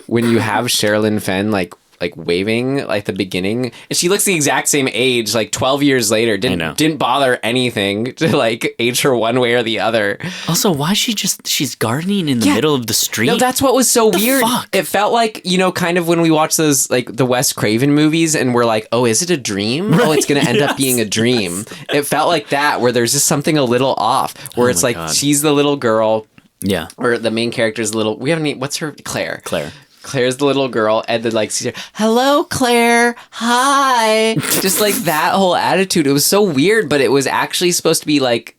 when you have Sherilyn Fenn, like waving like the beginning, and she looks the exact same age, like 12 years later. Didn't bother anything to like age her one way or the other. Also, why she's gardening in the middle of the street? No, that's what was so weird. Fuck? It felt like, kind of when we watch those like the Wes Craven movies and we're like, oh, is it a dream? Right, oh, it's gonna end up being a dream. It felt like that, where there's just something a little off, where it's like God. She's the little girl. Yeah. Or the main character's little, we haven't, what's her, Claire. Claire's the little girl, and then like sees her, hello, Claire, hi. Just like that whole attitude. It was so weird, but it was actually supposed to be like,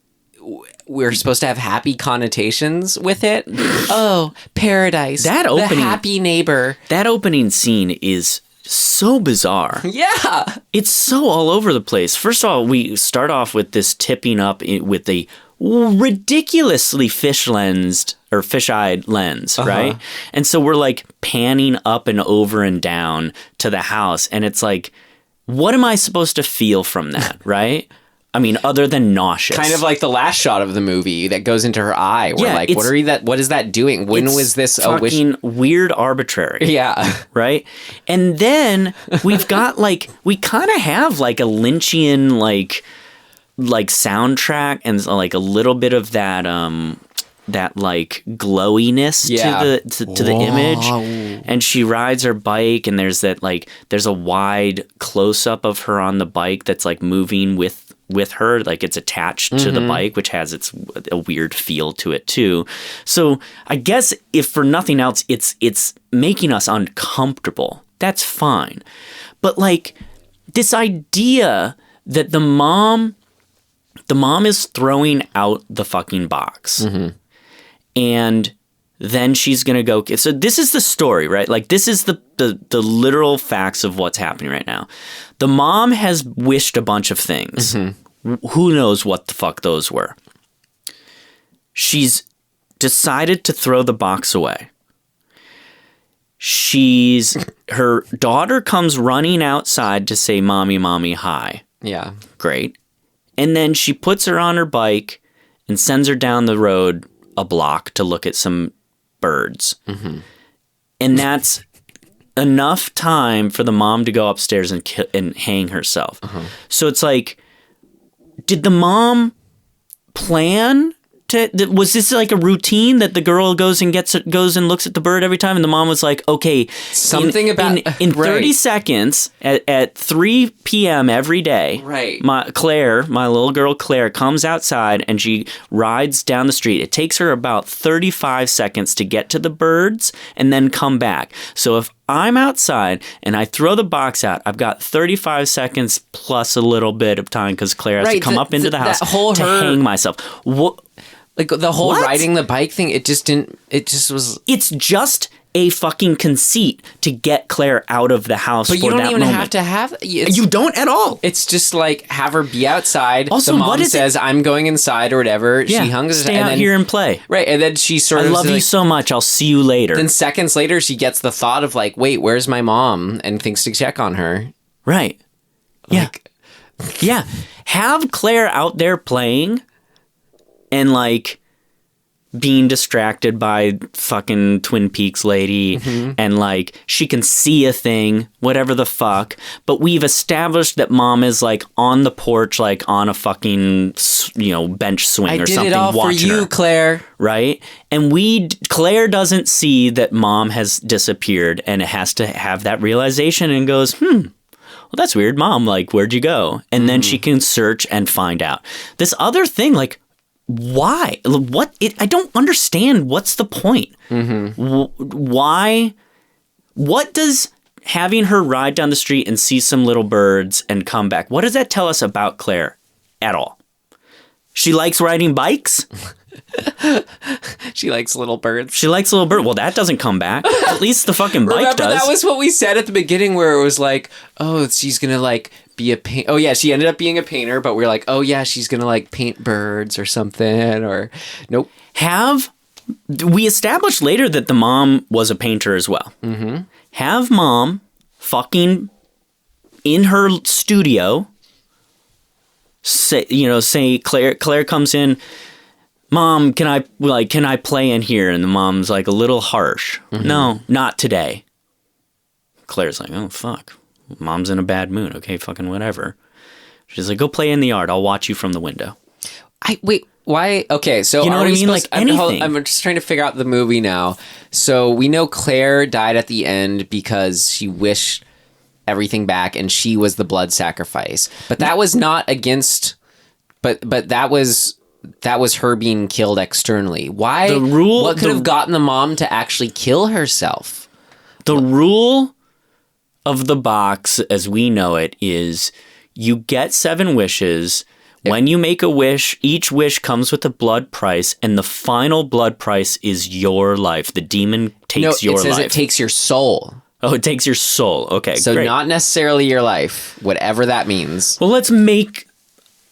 we're supposed to have happy connotations with it. Oh, paradise. That opening, the happy neighbor. That opening scene is so bizarre. Yeah. It's so all over the place. First of all, we start off with this tipping up with the ridiculously fish-eyed lens, right? And so we're like panning up and over and down to the house, and it's like, what am I supposed to feel from that, right? I mean, other than nauseous. Kind of like the last shot of the movie that goes into her eye. We're like, what is that doing? When was this a wish? Fucking weird arbitrary. Yeah. Right? And then we've got like, we kind of have like a Lynchian like soundtrack and like a little bit of that like glowiness to the image. And she rides her bike, and there's a wide close up of her on the bike that's like moving with her, like it's attached to the bike, which has a weird feel to it too. So I guess if for nothing else, it's making us uncomfortable. That's fine. But like this idea that the mom is throwing out the fucking box. And then she's going to go... So this is the story, right? Like, this is the literal facts of what's happening right now. The mom has wished a bunch of things. Who knows what the fuck those were? She's decided to throw the box away. Her daughter comes running outside to say, "Mommy, Mommy, hi." Yeah. Great. And then she puts her on her bike and sends her down the road a block to look at some birds. And that's enough time for the mom to go upstairs and hang herself. So it's like, did the mom plan to... Was this like a routine that the girl goes and looks at the bird every time, and the mom was like, okay, something in 30 seconds at 3 p.m. every day, right? My little girl Claire comes outside and she rides down the street. It takes her about 35 seconds to get to the birds and then come back. So if I'm outside and I throw the box out, I've got 35 seconds plus a little bit of time because Claire has to come up into the house to hang myself. Like the whole riding the bike thing, it's just a fucking conceit to get Claire out of the house for that moment. But you don't even have to have... You don't at all. It's just like, have her be outside. Also, the mom says, I'm going inside or whatever. Yeah, she hungs... Stay out here and play. Right, and then she sort of... I love you so much, I'll see you later. Then seconds later, she gets the thought of like, wait, where's my mom? And thinks to check on her. Right. Yeah. Yeah. Have Claire out there playing... and like being distracted by fucking Twin Peaks lady, and like she can see a thing, whatever the fuck. But we've established that mom is like on the porch, like on a fucking bench swing or something. I did it all for you, Claire. Right? And Claire doesn't see that mom has disappeared, and it has to have that realization and goes, well, that's weird, mom. Like, where'd you go? And then she can search and find out. This other thing, like, why? I don't understand. What's the point? Why? What does having her ride down the street and see some little birds and come back, what does that tell us about Claire at all? She likes riding bikes? She likes little birds. She likes little birds. Well, that doesn't come back. At least the fucking bike Remember, does. That was what we said at the beginning, where it was like, oh, she's gonna like be a paint. Oh yeah, she ended up being a painter, but we were like, oh yeah, she's gonna like paint birds or something. Or nope. We established later that the mom was a painter as well. Have mom fucking in her studio say Claire comes in. Mom, can I play in here? And the mom's like a little harsh. No, not today. Claire's like, oh, fuck. Mom's in a bad mood. Okay, fucking whatever. She's like, go play in the yard. I'll watch you from the window. Wait, why? Okay, so you know what I mean? Like anything. I'm just trying to figure out the movie now. So we know Claire died at the end because she wished everything back, and she was the blood sacrifice. But that was not against. But that was her being killed externally. Why? What could have gotten the mom to actually kill herself? The rule of the box, as we know it, is you get 7 wishes. When you make a wish, each wish comes with a blood price, and the final blood price is your life. The demon takes your life. It says it takes your soul. Oh, it takes your soul. Okay, so great. Not necessarily your life, whatever that means. Well, let's make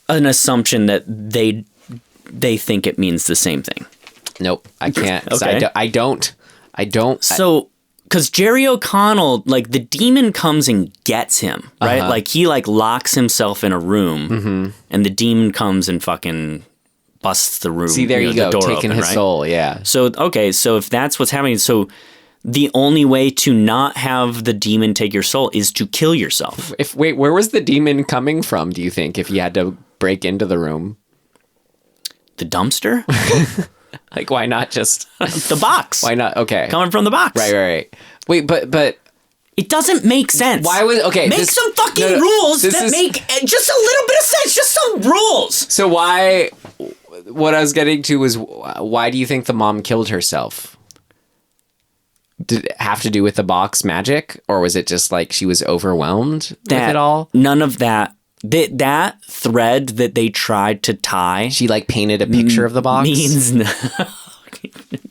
an assumption that they think it means the same thing. Nope, I can't. Okay. I don't. So, because Jerry O'Connell, like, the demon comes and gets him, right? Like, he, like, locks himself in a room, and the demon comes and fucking busts the room. See, there you go, the door taking open, his right? soul, yeah. So, okay, so if that's what's happening, so the only way to not have the demon take your soul is to kill yourself. Wait, where was the demon coming from, do you think, if you had to break into the room? The dumpster? Like, why not just... the box. Why not? Okay. Coming from the box. Right. Wait, but... It doesn't make sense. Why would... Okay. Make some fucking rules that make just a little bit of sense. Just some rules. So why... What I was getting to was, why do you think the mom killed herself? Did it have to do with the box magic? Or was it just like she was overwhelmed with it all? None of that. That thread that they tried to tie, she like painted a picture of the box, means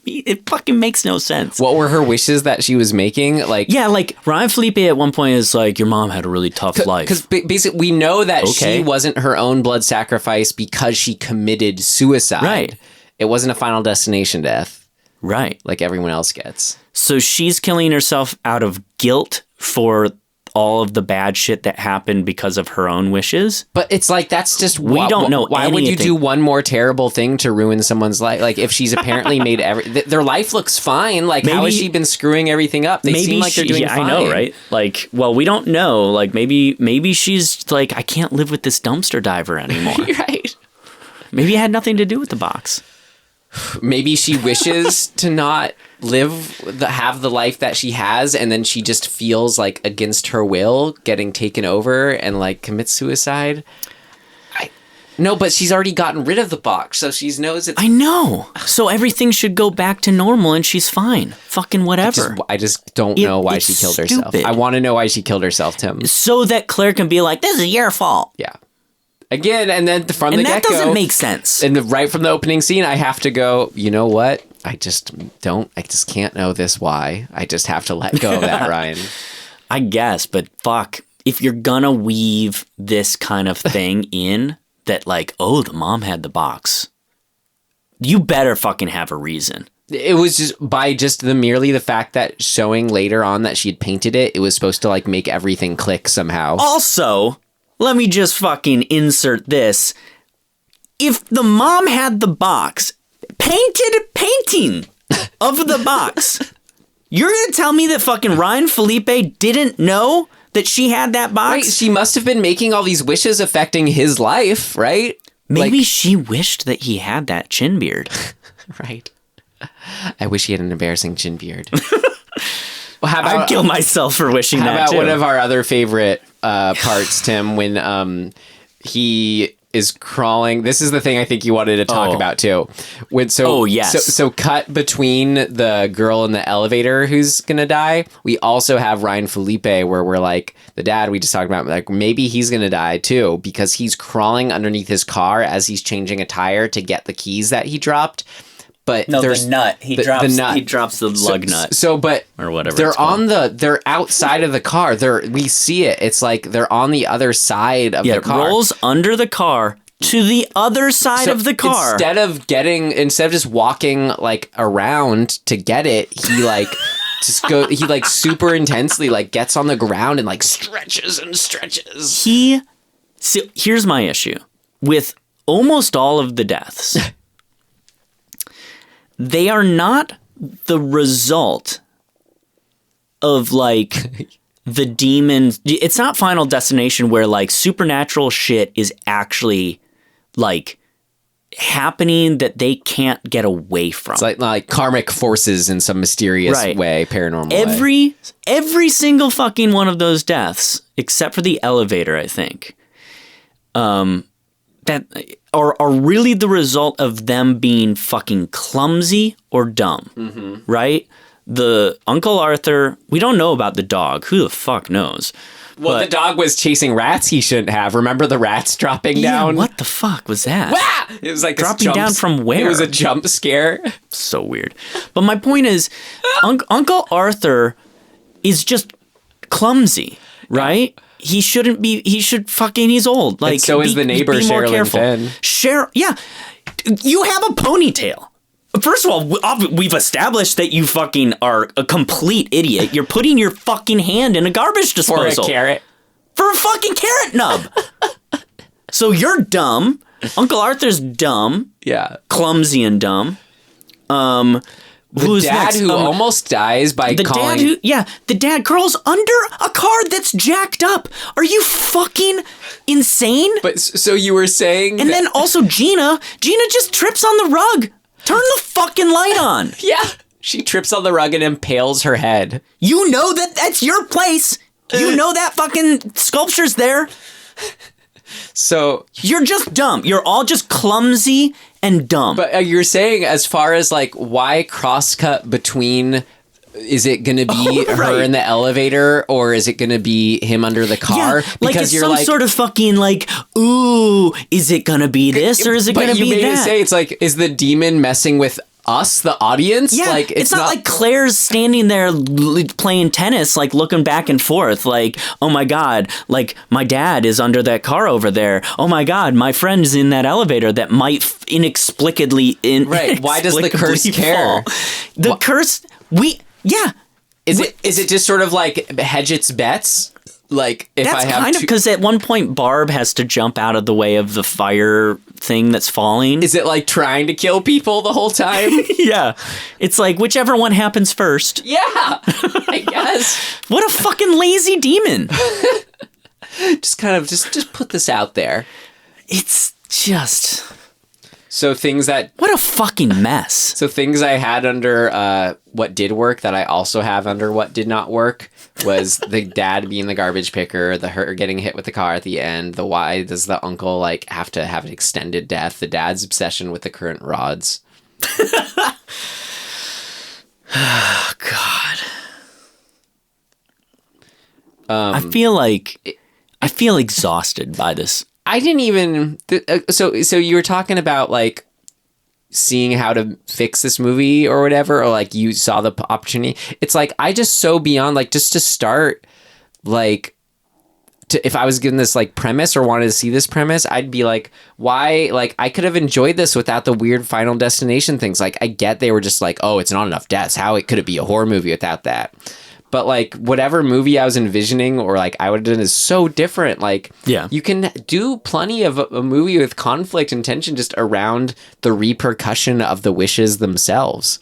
it fucking makes no sense. What were her wishes that she was making? Like, yeah, like Ryan Phillipe at one point is like, your mom had a really tough life. Because basically we know that she wasn't her own blood sacrifice because she committed suicide. Right. It wasn't a final destination death. Right. Like everyone else gets. So she's killing herself out of guilt for all of the bad shit that happened because of her own wishes. But it's like, that's just... We don't know Why would you do one more terrible thing to ruin someone's life? Like, if she's apparently made their life looks fine. Like, how has she been screwing everything up? They seem like they're doing fine. I know, right? Like, well, we don't know. Like, maybe she's like, I can't live with this dumpster diver anymore. Right. Maybe it had nothing to do with the box. Maybe she wishes to not have the life that she has, and then she just feels like against her will getting taken over and like commits suicide. No, but she's already gotten rid of the box, so she knows it's... I know. So everything should go back to normal and she's fine. Fucking whatever. I just don't know why she killed herself. I want to know why she killed herself, Tim. So that Claire can be like, this is your fault. Yeah. Again, and then from the get-go... And that doesn't make sense. And right from the opening scene, I have to go, you know what? I just can't know this why. I just have to let go of that, Ryan. I guess, but fuck. If you're gonna weave this kind of thing in, that like, oh, the mom had the box, you better fucking have a reason. It was just by merely the fact that showing later on that she had painted it, it was supposed to like make everything click somehow. Also... Let me just fucking insert this. if the mom had the box, painted painting of the box, you're going to tell me that fucking Ryan Phillipe didn't know that she had that box? Right, she must have been making all these wishes affecting his life, right? Maybe she wished that he had that chin beard. Right. I wish he had an embarrassing chin beard. Well, how about, I'd kill myself for wishing that, how about too. one of our other favorite parts, Tim, when he is crawling. This is the thing I think you wanted to talk about, too. Yes. So cut between the girl in the elevator who's going to die. We also have Ryan Phillipe, where we're like, the dad we just talked about, like, maybe he's going to die, too, because he's crawling underneath his car as he's changing a tire to get the keys that he dropped. But No, there's the nut. He drops the nut. He drops the lug nut. But or whatever. they're outside of the car. We see it. It's like they're on the other side of the car. It rolls under the car to the other side of the car. Instead of just walking like around to get it, he like he like super intensely like gets on the ground and like stretches and stretches. So here's my issue with almost all of the deaths. They are not the result of like the demons. It's not Final Destination where like supernatural shit is actually like happening that they can't get away from. It's like karmic forces in some mysterious way, paranormal way. Every single fucking one of those deaths, except for the elevator, I think, that are really the result of them being fucking clumsy or dumb, right? The Uncle Arthur, we don't know about the dog. Who the fuck knows? Well, the dog was chasing rats he shouldn't have. Remember the rats dropping down? What the fuck was that? Wah! It was like dropping down from where? It was a jump scare. So weird. But my point is, Uncle Arthur is just clumsy, right? He shouldn't be. He's old. Like, and so is the neighbor, be more Sherilyn careful. Finn. Yeah. You have a ponytail. First of all, we've established that you fucking are a complete idiot. You're putting your fucking hand in a garbage disposal. For a carrot. For a fucking carrot nub. So you're dumb. Uncle Arthur's dumb. Yeah. Clumsy and dumb. The dad who almost dies by calling... The dad crawls under a car that's jacked up. Are you fucking insane? But so you were saying... And then also Gina just trips on the rug. Turn the fucking light on. Yeah. She trips on the rug and impales her head. You know that's your place. You know that fucking sculpture's there. So... You're just dumb. You're all just clumsy and dumb. But you're saying as far as like why crosscut between... Is it going to be her in the elevator or is it going to be him under the car? Yeah, like it's some sort of fucking like, ooh, is it going to be this or is it going to be that? But you made it say it's like, is the demon messing with us, the audience? Yeah, like it's not like Claire's standing there playing tennis, like looking back and forth, like, oh my God, like my dad is under that car over there. Oh my God, my friend's in that elevator that might inexplicably Why does the curse care? The curse, yeah. Is it just sort of like hedge its bets? Like if that's I have kind of because at one point Barb has to jump out of the way of the fire thing that's falling. Is it like trying to kill people the whole time? Yeah. It's like whichever one happens first. Yeah, I guess. What a fucking lazy demon. Just kind of just put this out there. It's just... So things that... What a fucking mess. So things I had under what did work that I also have under what did not work was the dad being the garbage picker, her getting hit with the car at the end, the why does the uncle like have to have an extended death, the dad's obsession with the current rods. Oh, God. I feel exhausted by this. I didn't even... So you were talking about, like, seeing how to fix this movie or whatever, or, like, you saw the opportunity. It's like, I just so beyond, like, just to start, like... if I was given this, like, premise or wanted to see this premise, I'd be like, why? Like, I could have enjoyed this without the weird Final Destination things. Like, I get they were just like, oh, it's not enough deaths. How could it be a horror movie without that? But like whatever movie I was envisioning or like I would have done is so different. Like you can do plenty of a movie with conflict and tension just around the repercussion of the wishes themselves.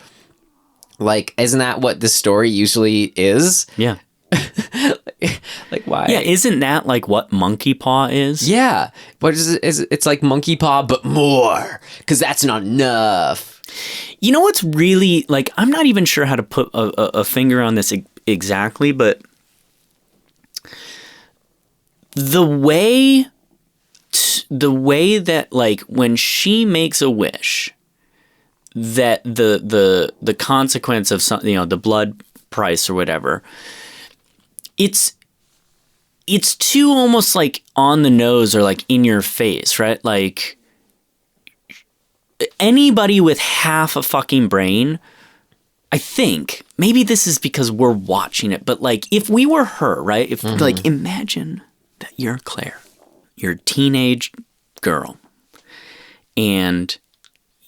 Like, isn't that what the story usually is? Yeah. Like why? Yeah, isn't that like what Monkey Paw is? Yeah. But it's like Monkey Paw, but more. Because that's not enough. You know what's really, like, I'm not even sure how to put a finger on this exactly, but the way that, like, when she makes a wish, that the consequence of something, the blood price or whatever, it's too almost like on the nose or like in your face, right? Like, anybody with half a fucking brain, I think, maybe this is because we're watching it, but like if we were her, right? If like imagine that you're Claire, you're a teenage girl, and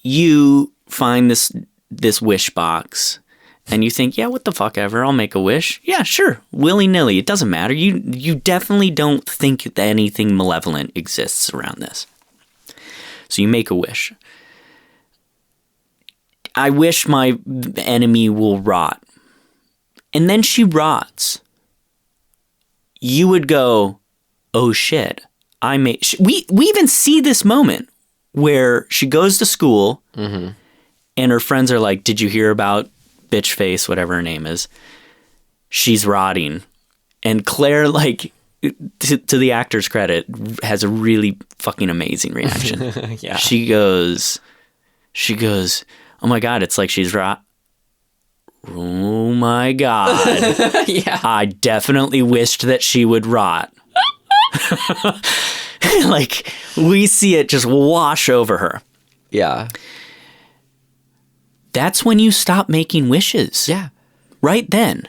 you find this wish box and you think, yeah, what the fuck ever, I'll make a wish. Yeah, sure, willy-nilly, it doesn't matter. You definitely don't think that anything malevolent exists around this. So you make a wish. I wish my enemy will rot. And then she rots. You would go, oh shit. We even see this moment where she goes to school and her friends are like, did you hear about bitch face, whatever her name is? She's rotting. And Claire, like, to the actor's credit, has a really fucking amazing reaction. Yeah. She goes, oh my God, it's like she's rot. Oh my God. Yeah. I definitely wished that she would rot. Like, we see it just wash over her. Yeah. That's when you stop making wishes. Yeah. Right then.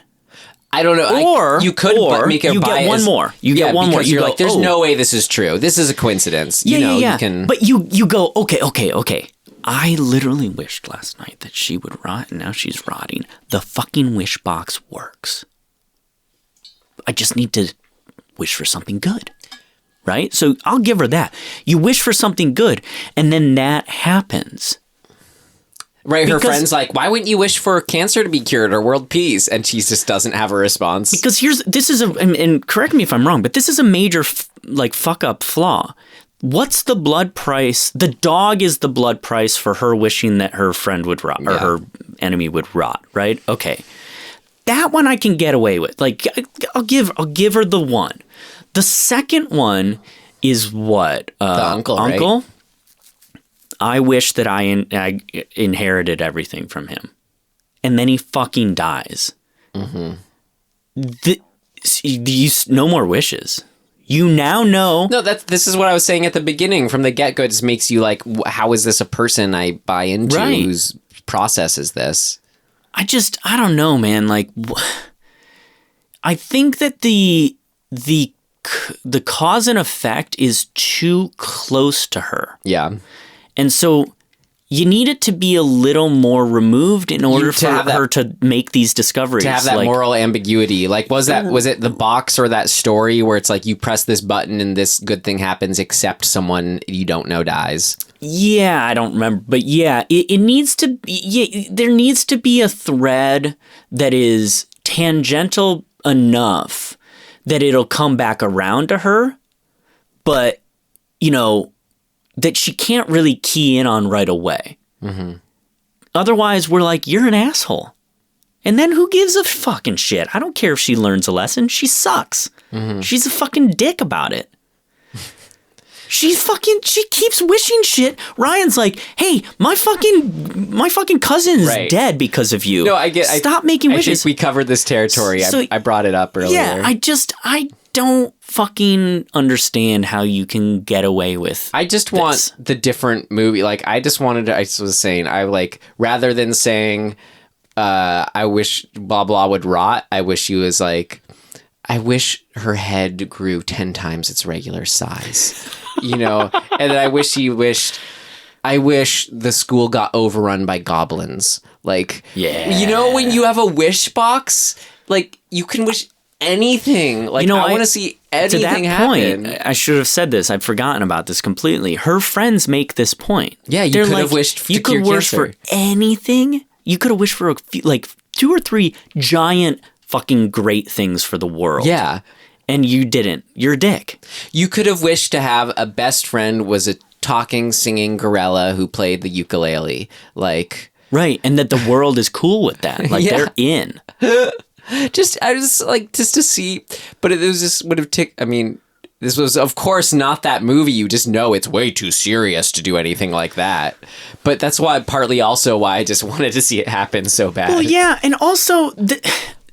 I don't know. You could make a you bias. Get one more. You get one more. You're go, like, there's no way this is true. This is a coincidence. Yeah. You can. But you go, okay. I literally wished last night that she would rot, and now she's rotting. The fucking wish box works. I just need to wish for something good. Right? So I'll give her that. You wish for something good, and then that happens. Right, her friend's like, why wouldn't you wish for cancer to be cured or world peace? And she just doesn't have a response. Because and correct me if I'm wrong, but this is a major fuck up flaw. What's the blood price? The dog is the blood price for her wishing that her friend would rot or her enemy would rot, right? Okay. That one I can get away with. Like, I'll give her the one. The second one is what? The uncle, right? I wish that I inherited everything from him. And then he fucking dies. Mm-hmm. No more wishes. You now know. No, this is what I was saying at the beginning. From the get-go, it just makes you like, how is this a person I buy into whose process is this? I don't know, man. Like, I think that the cause and effect is too close to her. Yeah. And so you need it to be a little more removed in order for her to make these discoveries. To have that moral ambiguity. Like, was it the box or that story where it's like you press this button and this good thing happens except someone you don't know dies? Yeah, I don't remember. But yeah, it needs to be, there needs to be a thread that is tangential enough that it'll come back around to her. But, that she can't really key in on right away. Mm-hmm. Otherwise, we're like, you're an asshole. And then who gives a fucking shit? I don't care if she learns a lesson. She sucks. Mm-hmm. She's a fucking dick about it. She keeps wishing shit. Ryan's like, hey, my fucking cousin is dead because of you. No, I get. Stop making wishes. I think we covered this territory. So, I brought it up earlier. Yeah, I don't fucking understand how you can get away with I just want the different movie. Like, I was saying, rather than saying, I wish blah blah would rot, I wish he was like, I wish her head grew 10 times its regular size. And then I wish the school got overrun by goblins. Like, when you have a wish box like, you can wish anything. Like, I want to see anything to that happen. point, I should have said this. I've forgotten about this completely. Her friends make this point. Yeah, you could have wished to you cure could wish cancer. for anything. You could have wished for like 2 or 3 giant fucking great things for the world. Yeah. And you didn't. You're a dick. You could have wished to have a best friend was a talking, singing gorilla who played the ukulele. Like, right. And that the world is cool with that. Like, Yeah. they're in. just to see, but it was just would have I mean, this was, of course, not that movie. You just know it's way too serious to do anything like that. But that's why, partly also why I just wanted to see it happen so bad. Well, yeah. And also,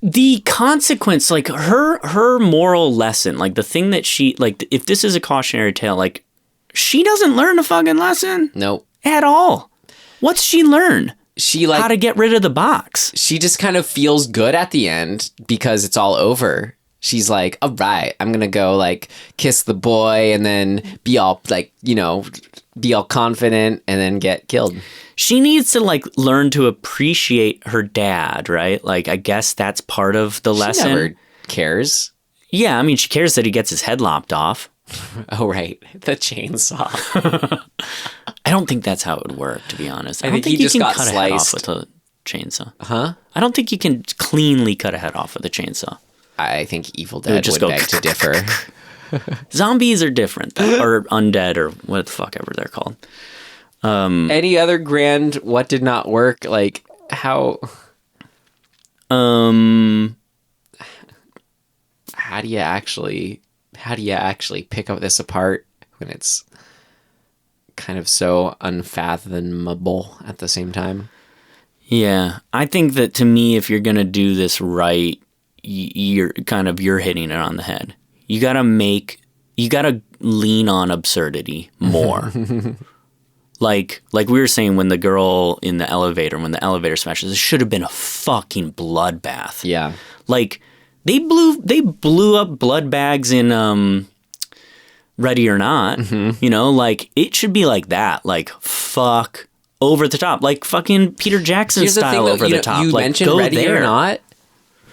the consequence, like, her moral lesson, like, the thing that she, like, if this is a cautionary tale, like, she doesn't learn a fucking lesson. Nope. At all. What's she learn? She, like, how to get rid of the box. She just kind of feels good at the end because it's all over. She's like, all right, I'm going to go, like, kiss the boy and then be all, like, you know, be all confident and then get killed. She needs to, like, learn to appreciate her dad, right? Like, I guess that's part of the lesson. She never cares. Yeah, I mean, she cares that he gets his head lopped off. Oh, right. The chainsaw. I don't think that's how it would work, to be honest. I think he just got cut a head off with a chainsaw. Huh? I don't think you can cleanly cut a head off with a chainsaw. I think Evil Dead would beg to differ. Zombies are different, though, or undead, or what the fuck ever they're called. Any other grand what did not work? Like, how... How do you actually pick up this apart when it's kind of so unfathomable at the same time? Yeah, I think that, to me, if you're gonna do this right, you're hitting it on the head. You gotta lean on absurdity more. like we were saying, when the girl in the elevator, when the elevator smashes, it should have been a fucking bloodbath. Yeah, like. They blew up blood bags in Ready or Not. Mm-hmm. You know, like, it should be like that. Like, fuck, over the top. Like, fucking Peter Jackson style, over the top. You like, mentioned Ready or Not.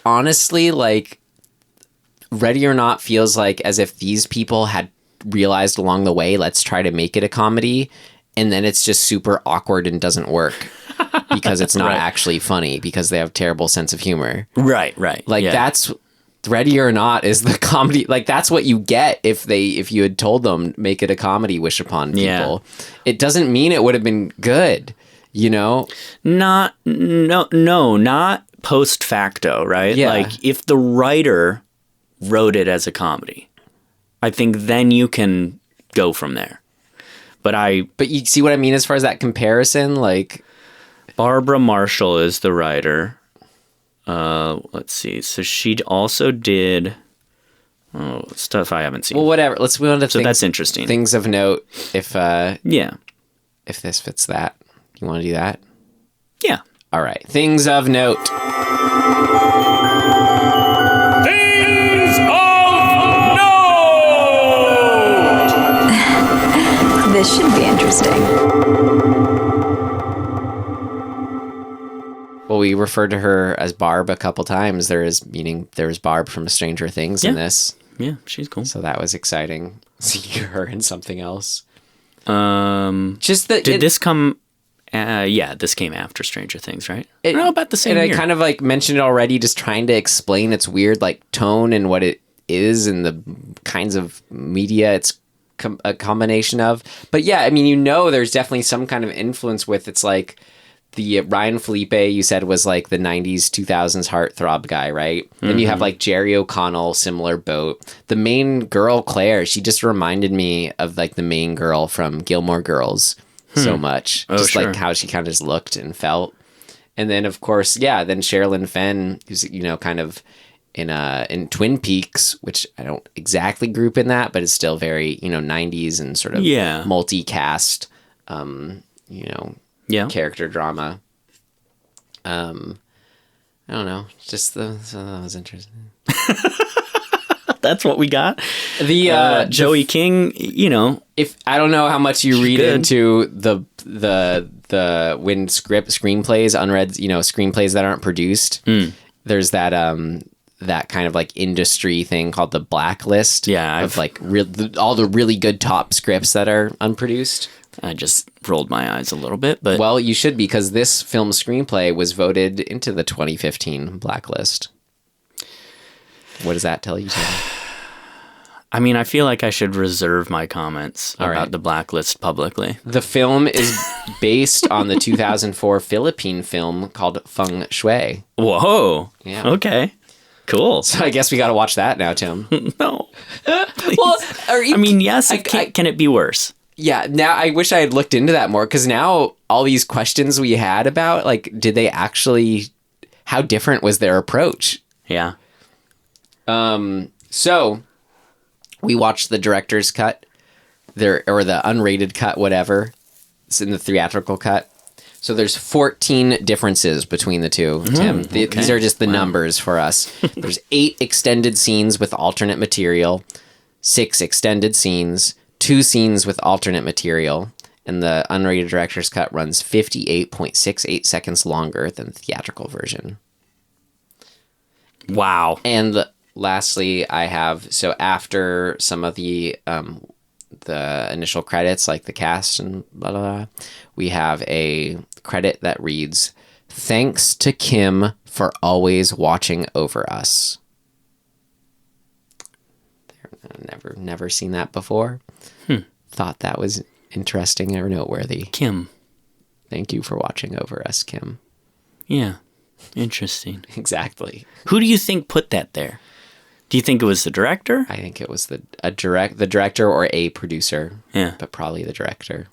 Honestly, like, Ready or Not feels like as if these people had realized along the way, let's try to make it a comedy. And then it's just super awkward and doesn't work. Because it's not actually funny, because they have terrible sense of humor. Right. Like, that's Ready or Not is the comedy. Like, that's what you get if you had told them, make it a comedy, wish upon people. Yeah. It doesn't mean it would have been good, you know? Not post facto, right? Yeah. Like, if the writer wrote it as a comedy, I think then you can go from there. But you see what I mean as far as that comparison? Like, Barbara Marshall is the writer. Let's see. So she also did stuff I haven't seen. Well, whatever. Let's move on to that's interesting. Things of note. If yeah, if this fits that, you want to do that? Yeah. All right. Things of note. Things of note. This should be interesting. Well, we referred to her as Barb a couple times. There is Barb from Stranger Things in this. Yeah, she's cool. So that was exciting. Seeing her in something else. Did this come? Yeah, this came after Stranger Things, right? About the same year. I kind of like mentioned it already, just trying to explain its weird like tone and what it is and the kinds of media it's a combination of. But yeah, I mean, you know, there's definitely some kind of influence with it's like. The Ryan Phillipe, you said, was like the 90s, 2000s heartthrob guy, right? Mm-hmm. Then you have like Jerry O'Connell, similar boat. The main girl, Claire, she just reminded me of like the main girl from Gilmore Girls so much. Just like how she kind of just looked and felt. And then, of course, then Sherilyn Fenn, who's, you know, kind of in Twin Peaks, which I don't exactly group in that, but it's still very, you know, 90s and sort of multicast, you know, character drama. I don't know. Just so that was interesting. That's what we got. The Joey King, you know. If I don't know how much you read into the when screenplays, unread, you know, screenplays that aren't produced. there's that that kind of like industry thing called the blacklist. Yeah, of like all the really good top scripts that are unproduced. I just rolled my eyes a little bit, but Well, you should, because this film screenplay was voted into the 2015 blacklist. What does that tell you, Tim? I mean, I feel like I should reserve my comments All about right. the blacklist publicly. The film is based on the 2004 Philippine film called Feng Shui. Whoa. Yeah. Okay. Cool. So I guess we got to watch that now, Tim. No. Well, I mean, yes. Can it be worse? Yeah, now I wish I had looked into that more, because now all these questions we had about, like, did they actually, how different was their approach? Yeah. So we watched the director's cut, or the unrated cut, whatever. It's in the theatrical cut. So there's 14 differences between the two, Tim. These are just the numbers for us. There's 8 extended scenes with alternate material, 6 extended scenes, 2 scenes with alternate material, and the unrated director's cut runs 58.68 seconds longer than the theatrical version. Wow. And lastly, I have, so after some of the initial credits, like the cast and blah, blah, blah, we have a credit that reads, "Thanks to Kim for always watching over us." Never seen that before. Thought that was interesting or noteworthy. Kim. Thank you for watching over us, Kim. Yeah. Interesting. Exactly. Who do you think put that there? Do you think it was the director? I think it was the director or a producer. Yeah. But probably the director.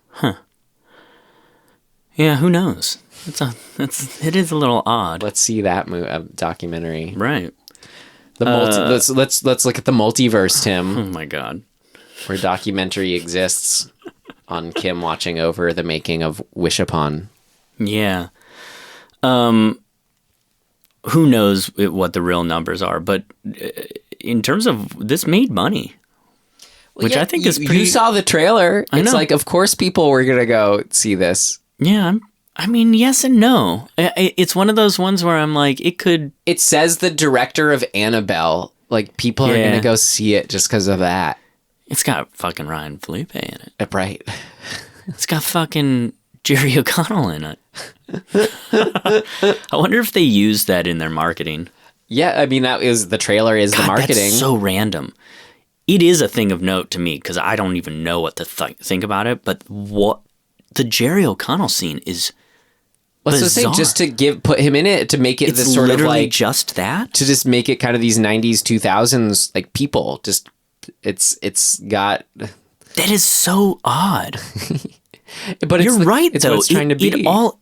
Yeah, who knows? It is a little odd. Let's see that documentary. Right. Let's look at the multiverse, Tim, Oh my god. where documentary exists on Kim watching over the making of Wish Upon. Yeah. Who knows what the real numbers are, but in terms of this made money. Which I think is pretty... You saw the trailer. I It's know. like, of course people were going to go see this. Yeah, I mean, yes and no. It's one of those ones where I'm like, it could... It says the director of Annabelle. Like, people are Yeah. going to go see it just because of that. It's got fucking Ryan Phillipe in it. Right. It's got fucking Jerry O'Connell in it. I wonder if they used that in their marketing. Yeah, I mean, the trailer is the marketing. That's so random. It is a thing of note to me because I don't even know what to think about it. But what the Jerry O'Connell scene is Let's just say, bizarre. just to put him in it, to make it It's this sort of literally like, just that. to just make it kind of these 90s, 2000s, like people. Just, it's got... That is so odd. But You're right, it's though. what it's trying to be.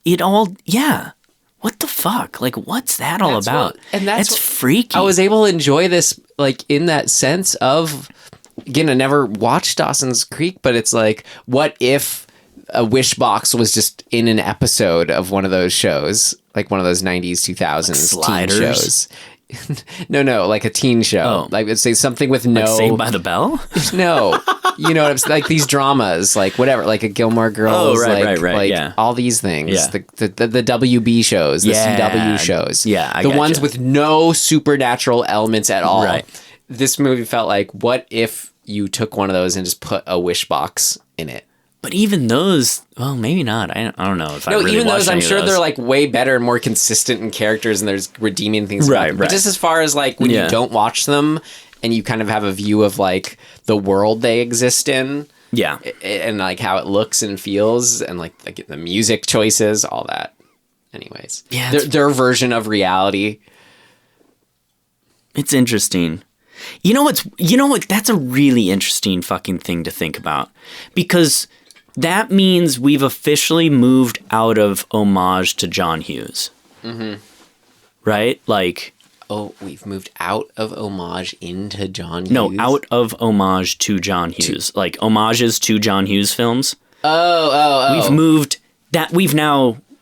It all, yeah. What the fuck? Like, what's that all That's about? what- and that's It's what- freaky. I was able to enjoy this, like, in that sense of, again, I never watched Dawson's Creek, but it's like, what if a wish box was just in an episode of one of those shows, like one of those 90s, 2000s teen Sliders? shows? No, like a teen show. Oh. Like, let's say something with no... Like Saved by the Bell? No. You know what I'm saying? Like these dramas, like whatever, like a Gilmore Girls, Oh, right, like, right, like yeah. all these things. Yeah. The WB shows, the Yeah. CW shows. Yeah, I the gotcha. ones with no supernatural elements at all. Right. This movie felt like, what if you took one of those and just put a wish box in it? But even those, well, maybe not. I don't know if I No, really even watched those, I'm any of sure those. they're like way better and more consistent in characters, and there's redeeming things. about Right, them. right. But just as far as like when Yeah. you don't watch them and you kind of have a view of like the world they exist in, Yeah. and like how it looks and feels, and like the music choices, all that. Anyways, Yeah, their version of reality. It's interesting. You know what? That's a really interesting fucking thing to think about. Because that means we've officially moved out of homage to John Hughes. Mm-hmm. Right? Like... Oh, we've moved out of homage into John Hughes? No, out of homage to John Hughes. Like, homages to John Hughes films. Oh. We've moved...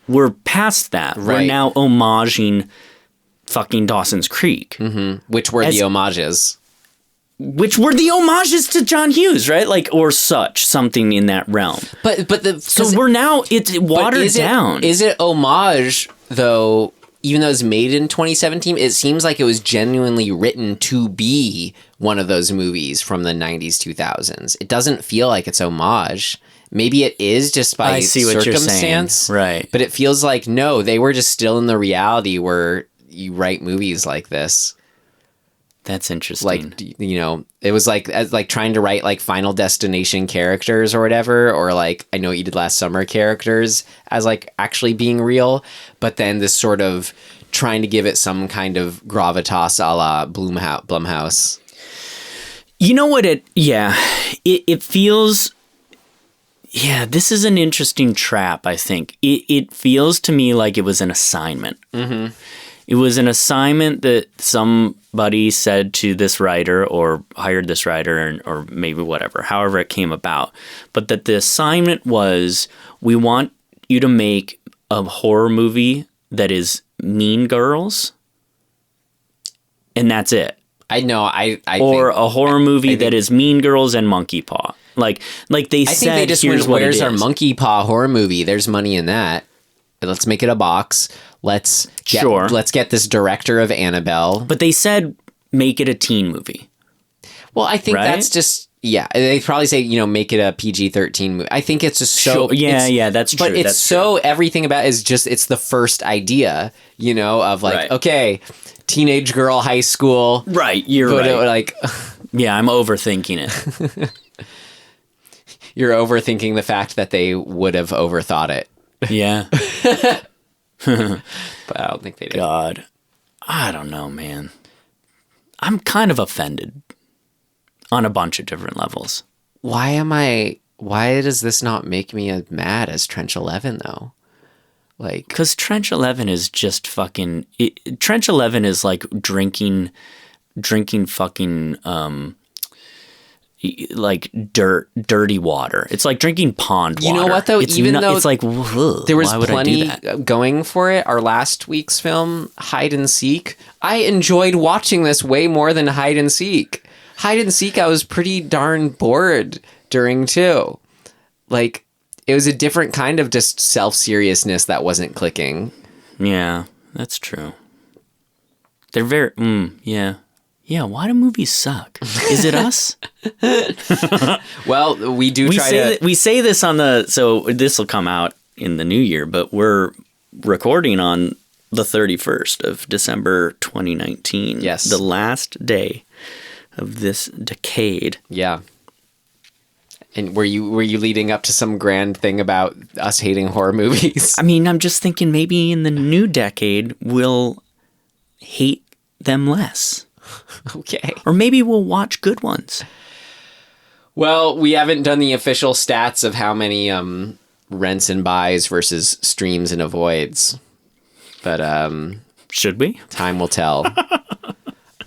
We're past that. We're Right. now homaging fucking Dawson's Creek. Which were the homages. Which were the homages to John Hughes, right? Like, or something in that realm. But So we're now, it's watered down. Is it homage, though, even though it was made in 2017, it seems like it was genuinely written to be one of those movies from the 90s, 2000s. It doesn't feel like it's homage. Maybe it is just by I see what you're circumstance. saying. Right. But it feels like, no, they were just still in the reality where you write movies like this. That's interesting. Like, you know, it was like trying to write like Final Destination characters or whatever, or like I Know What You Did Last Summer characters as like actually being real, but then this sort of trying to give it some kind of gravitas a la Blumhouse. You know what it feels. Yeah, this is an interesting trap, I think. It feels to me like it was an assignment. Mm-hmm. It was an assignment that somebody said to this writer or hired this writer or maybe whatever, however it came about. But that the assignment was, we want you to make a horror movie that is Mean Girls. And that's it. I know. Or a horror movie that is Mean Girls and Monkey Paw. Like they said, I think they just here's went, what where's it our is. Monkey Paw horror movie? There's money in that. Let's make it a box. Let's get this director of Annabelle. But they said make it a teen movie. Well, I think right? that's just, yeah. They probably say, you know, make it a PG-13 movie. I think it's just so... Sure. Yeah, that's true. But it's that's so, true. everything about it is just, it's the first idea, you know, of like, Right. okay, teenage girl, high school. Right, you're right. Like, yeah, I'm overthinking it. you're overthinking the fact that they would have overthought it. Yeah. But I don't think they did. God. I don't know, man. I'm kind of offended on a bunch of different levels. Why does this not make me as mad as Trench 11 though? Like, because Trench 11 is just fucking... Trench 11 is like drinking fucking... like dirty water. It's like drinking pond water. You know what though? It's though it's like, ugh, there was why would plenty I do that? going for it. Our last week's film, Hide and Seek, I enjoyed watching this way more than Hide and Seek. Hide and Seek, I was pretty darn bored during too. Like, it was a different kind of just self-seriousness that wasn't clicking. Yeah, that's true. They're very, yeah. Yeah, why do movies suck? Is it us? Well, we say this on the, so this will come out in the new year, but we're recording on the 31st of December 2019. Yes. The last day of this decade. Yeah. And were you leading up to some grand thing about us hating horror movies? I mean, I'm just thinking maybe in the new decade we'll hate them less. Okay. Or maybe we'll watch good ones. Well, we haven't done the official stats of how many rents and buys versus streams and avoids. But should we? Time will tell.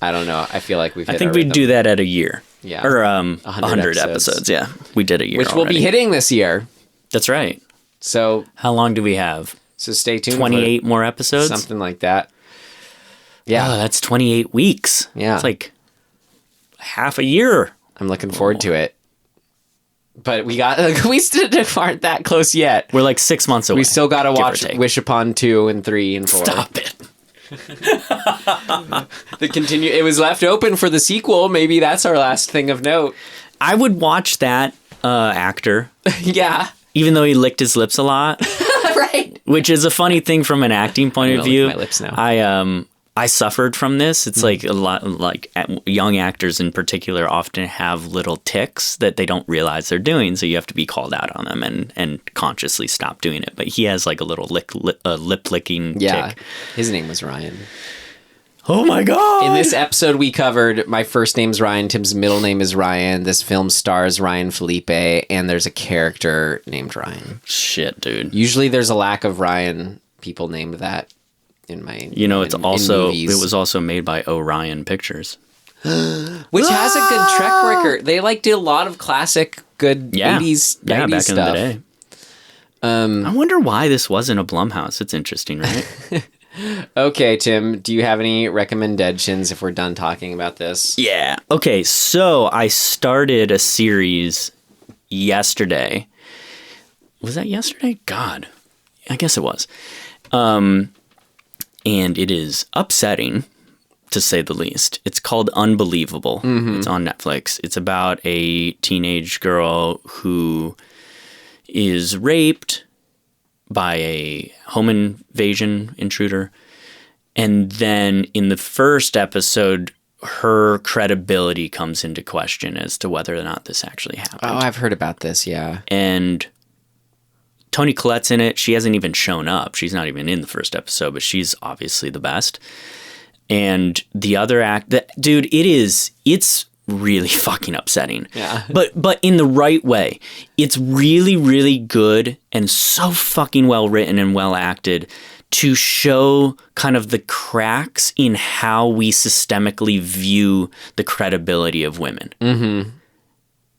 I don't know. I feel like we've hit I think our we'd rhythm. do that at a year. Yeah. Or 100 episodes. Yeah. We did a year Which we'll be already. hitting this year. That's right. So how long do we have? So stay tuned. 28 more episodes? Something like that. Yeah. Oh, that's 28 weeks. Yeah. It's like half a year. I'm looking forward to it. But we still aren't that close yet. We're like 6 months away. We still got to give or watch take. Wish Upon 2 and 3 and 4. Stop it. It was left open for the sequel. Maybe that's our last thing of note. I would watch that actor. Yeah. Even though he licked his lips a lot. Right. Which is a funny thing from an acting point I'm of gonna view. lick my lips now. I suffered from this. It's like a lot, like young actors in particular often have little tics that they don't realize they're doing. So you have to be called out on them and consciously stop doing it. But he has like a little lip licking tick. His name was Ryan. Oh my God. In this episode we covered, my first name's Ryan, Tim's middle name is Ryan. This film stars Ryan Phillipe, and there's a character named Ryan. Shit, dude. Usually there's a lack of Ryan people named that. It was also made by Orion Pictures, which has a good track record. They did a lot of classic good 80s, 90s back stuff. in the day. I wonder why this wasn't a Blumhouse. It's interesting, right? Okay, Tim, do you have any recommendations if we're done talking about this? Yeah. Okay, so I started a series yesterday. Was that yesterday? God, I guess it was. and it is upsetting, to say the least. It's called Unbelievable. It's on Netflix. It's about a teenage girl who is raped by a home invasion intruder. And then in the first episode, her credibility comes into question as to whether or not this actually happened. Oh, I've heard about this, yeah. And Toni Collette's in it. She hasn't even shown up. She's not even in the first episode, but she's obviously the best. And the other dude, it's really fucking upsetting. Yeah. But in the right way. It's really, really good and so fucking well written and well acted to show kind of the cracks in how we systemically view the credibility of women. Mm-hmm.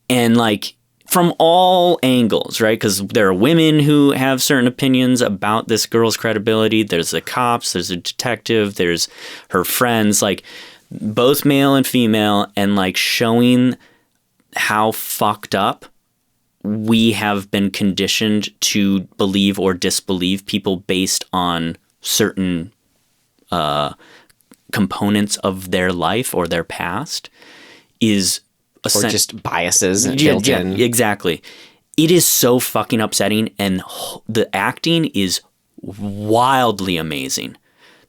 And like from all angles, right? Because there are women who have certain opinions about this girl's credibility. There's the cops, there's a detective, there's her friends, like both male and female, and like showing how fucked up we have been conditioned to believe or disbelieve people based on certain components of their life or their past is or just biases built in. Exactly. It is so fucking upsetting, and the acting is wildly amazing.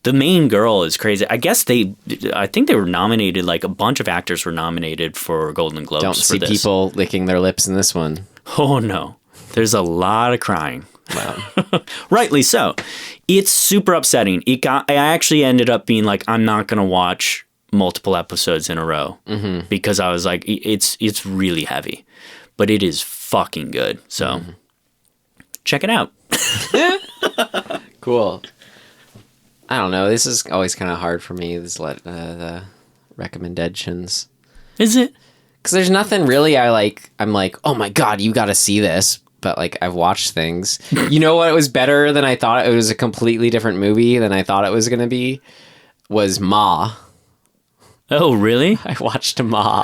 The main girl is crazy. I think they were nominated, like a bunch of actors were nominated for Golden Globes. Don't see for this. people licking their lips in this one. Oh no. There's a lot of crying. Wow. Rightly so. It's super upsetting. I actually ended up being like, I'm not going to watch multiple episodes in a row because I was like, it's really heavy, but it is fucking good. So check it out. Cool. I don't know. This is always kind of hard for me. The recommendations. Is it? Because there's nothing really I'm like, oh my God, you got to see this. But like I've watched things. You know what was better than I thought? It was a completely different movie than I thought it was going to be. Was Ma. Oh, really? I watched Ma.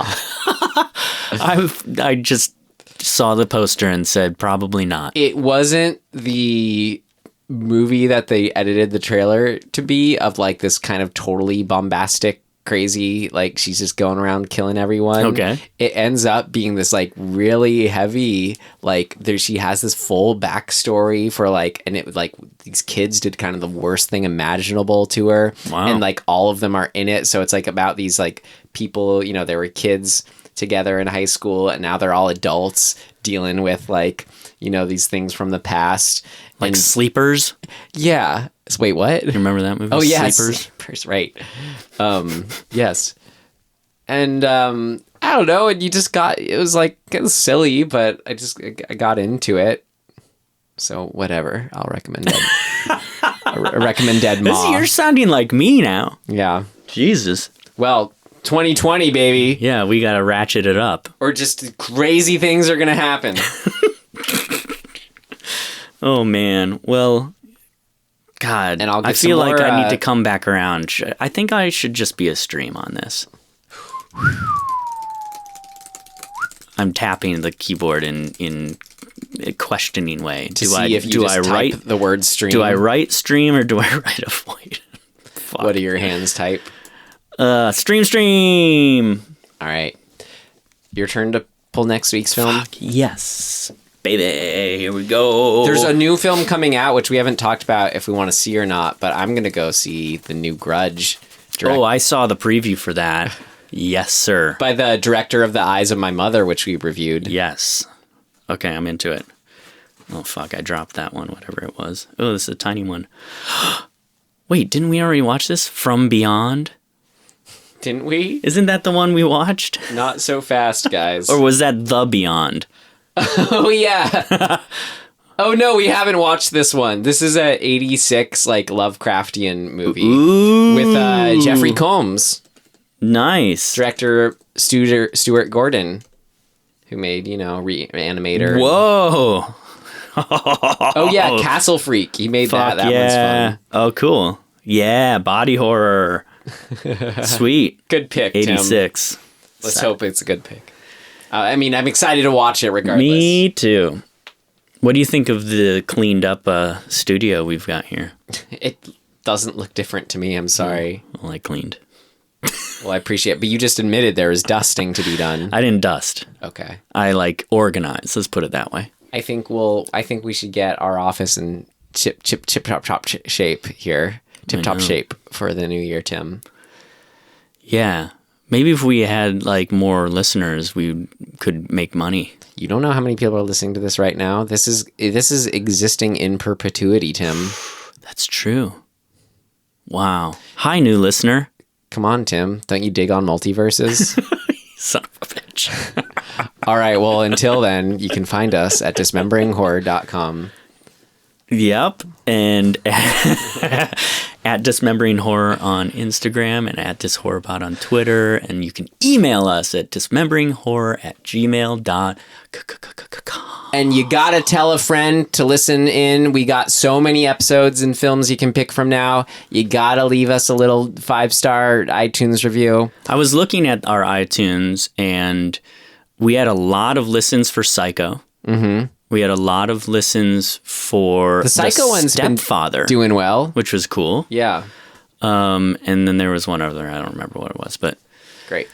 I just saw the poster and said probably not. It wasn't the movie that they edited the trailer to be, of like this kind of totally bombastic, crazy, like she's just going around killing everyone. Okay. It ends up being this like really heavy, like she has this full backstory for like, and it like these kids did kind of the worst thing imaginable to her. Wow. And like all of them are in it. So it's like about these like people, you know, they were kids together in high school and now they're all adults dealing with like, you know, these things from the past. Like and, Sleepers? Yeah. Wait, what? You remember that movie? Oh, yeah. Sleepers, right. Yes. And I don't know. And it was like kind of silly, but I got into it. So whatever. I'll recommend it. Recommend Dead Ma. You're sounding like me now. Yeah. Jesus. Well, 2020, baby. Yeah, we got to ratchet it up. Or just crazy things are going to happen. Oh, man. Well, God, and I feel like I need to come back around. I think I should just be a stream on this. I'm tapping the keyboard in a questioning way. Do I write the word stream? Do I write stream or do I write a void? What do your hands type? Stream. All right. Your turn to pull next week's film? Fuck, yes. Baby, here we go. There's a new film coming out, which we haven't talked about if we want to see or not, but I'm going to go see the new Grudge. Oh, I saw the preview for that. Yes, sir. By the director of The Eyes of My Mother, which we reviewed. Yes. Okay, I'm into it. Oh, fuck, I dropped that one, whatever it was. Oh, this is a tiny one. Wait, didn't we already watch this? From Beyond? Didn't we? Isn't that the one we watched? Not so fast, guys. Or was that The Beyond? Oh, yeah. Oh, no, we haven't watched this one. This is a 86, like, Lovecraftian movie. Ooh. With Jeffrey Combs. Nice. Director Stuart Gordon, who made, Reanimator. Whoa. Oh, yeah, Castle Freak. He made that. That one's fun. Oh, cool. Yeah, body horror. Sweet. Good pick, 86. Tim. Let's hope it's a good pick. I'm excited to watch it regardless. Me too. What do you think of the cleaned up studio we've got here? doesn't look different to me. I'm sorry. Well, I cleaned. Well, I appreciate it. But you just admitted there is dusting to be done. I didn't dust. Okay. I like organize. Let's put it that way. I think we should get our office in tip top shape here. Tip top shape for the new year, Tim. Yeah. Maybe if we had like more listeners, we could make money. You don't know how many people are listening to this right now. This is existing in perpetuity, Tim. That's true. Wow. Hi, new listener. Come on, Tim. Don't you dig on multiverses? Son of a bitch. All right. Well, until then, you can find us at dismemberinghorror.com. Yep. And at Dismembering Horror on Instagram and at DisHorrorPod on Twitter. And you can email us at dismemberinghorror@gmail.com. And you gotta tell a friend to listen in. We got so many episodes and films you can pick from now. You gotta leave us a little 5-star iTunes review. I was looking at our iTunes and we had a lot of listens for Psycho. Mm-hmm. We had a lot of listens for the Psycho one's Stepfather, doing well, which was cool. Yeah. And then there was one other. I don't remember what it was, but great.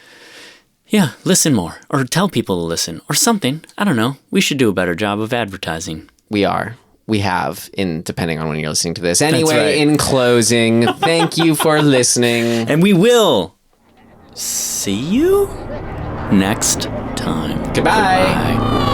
Yeah, listen more, or tell people to listen, or something. I don't know. We should do a better job of advertising. We have, depending on when you're listening to this. Anyway, right. In closing, thank you for listening, and we will see you next time. Goodbye. Goodbye.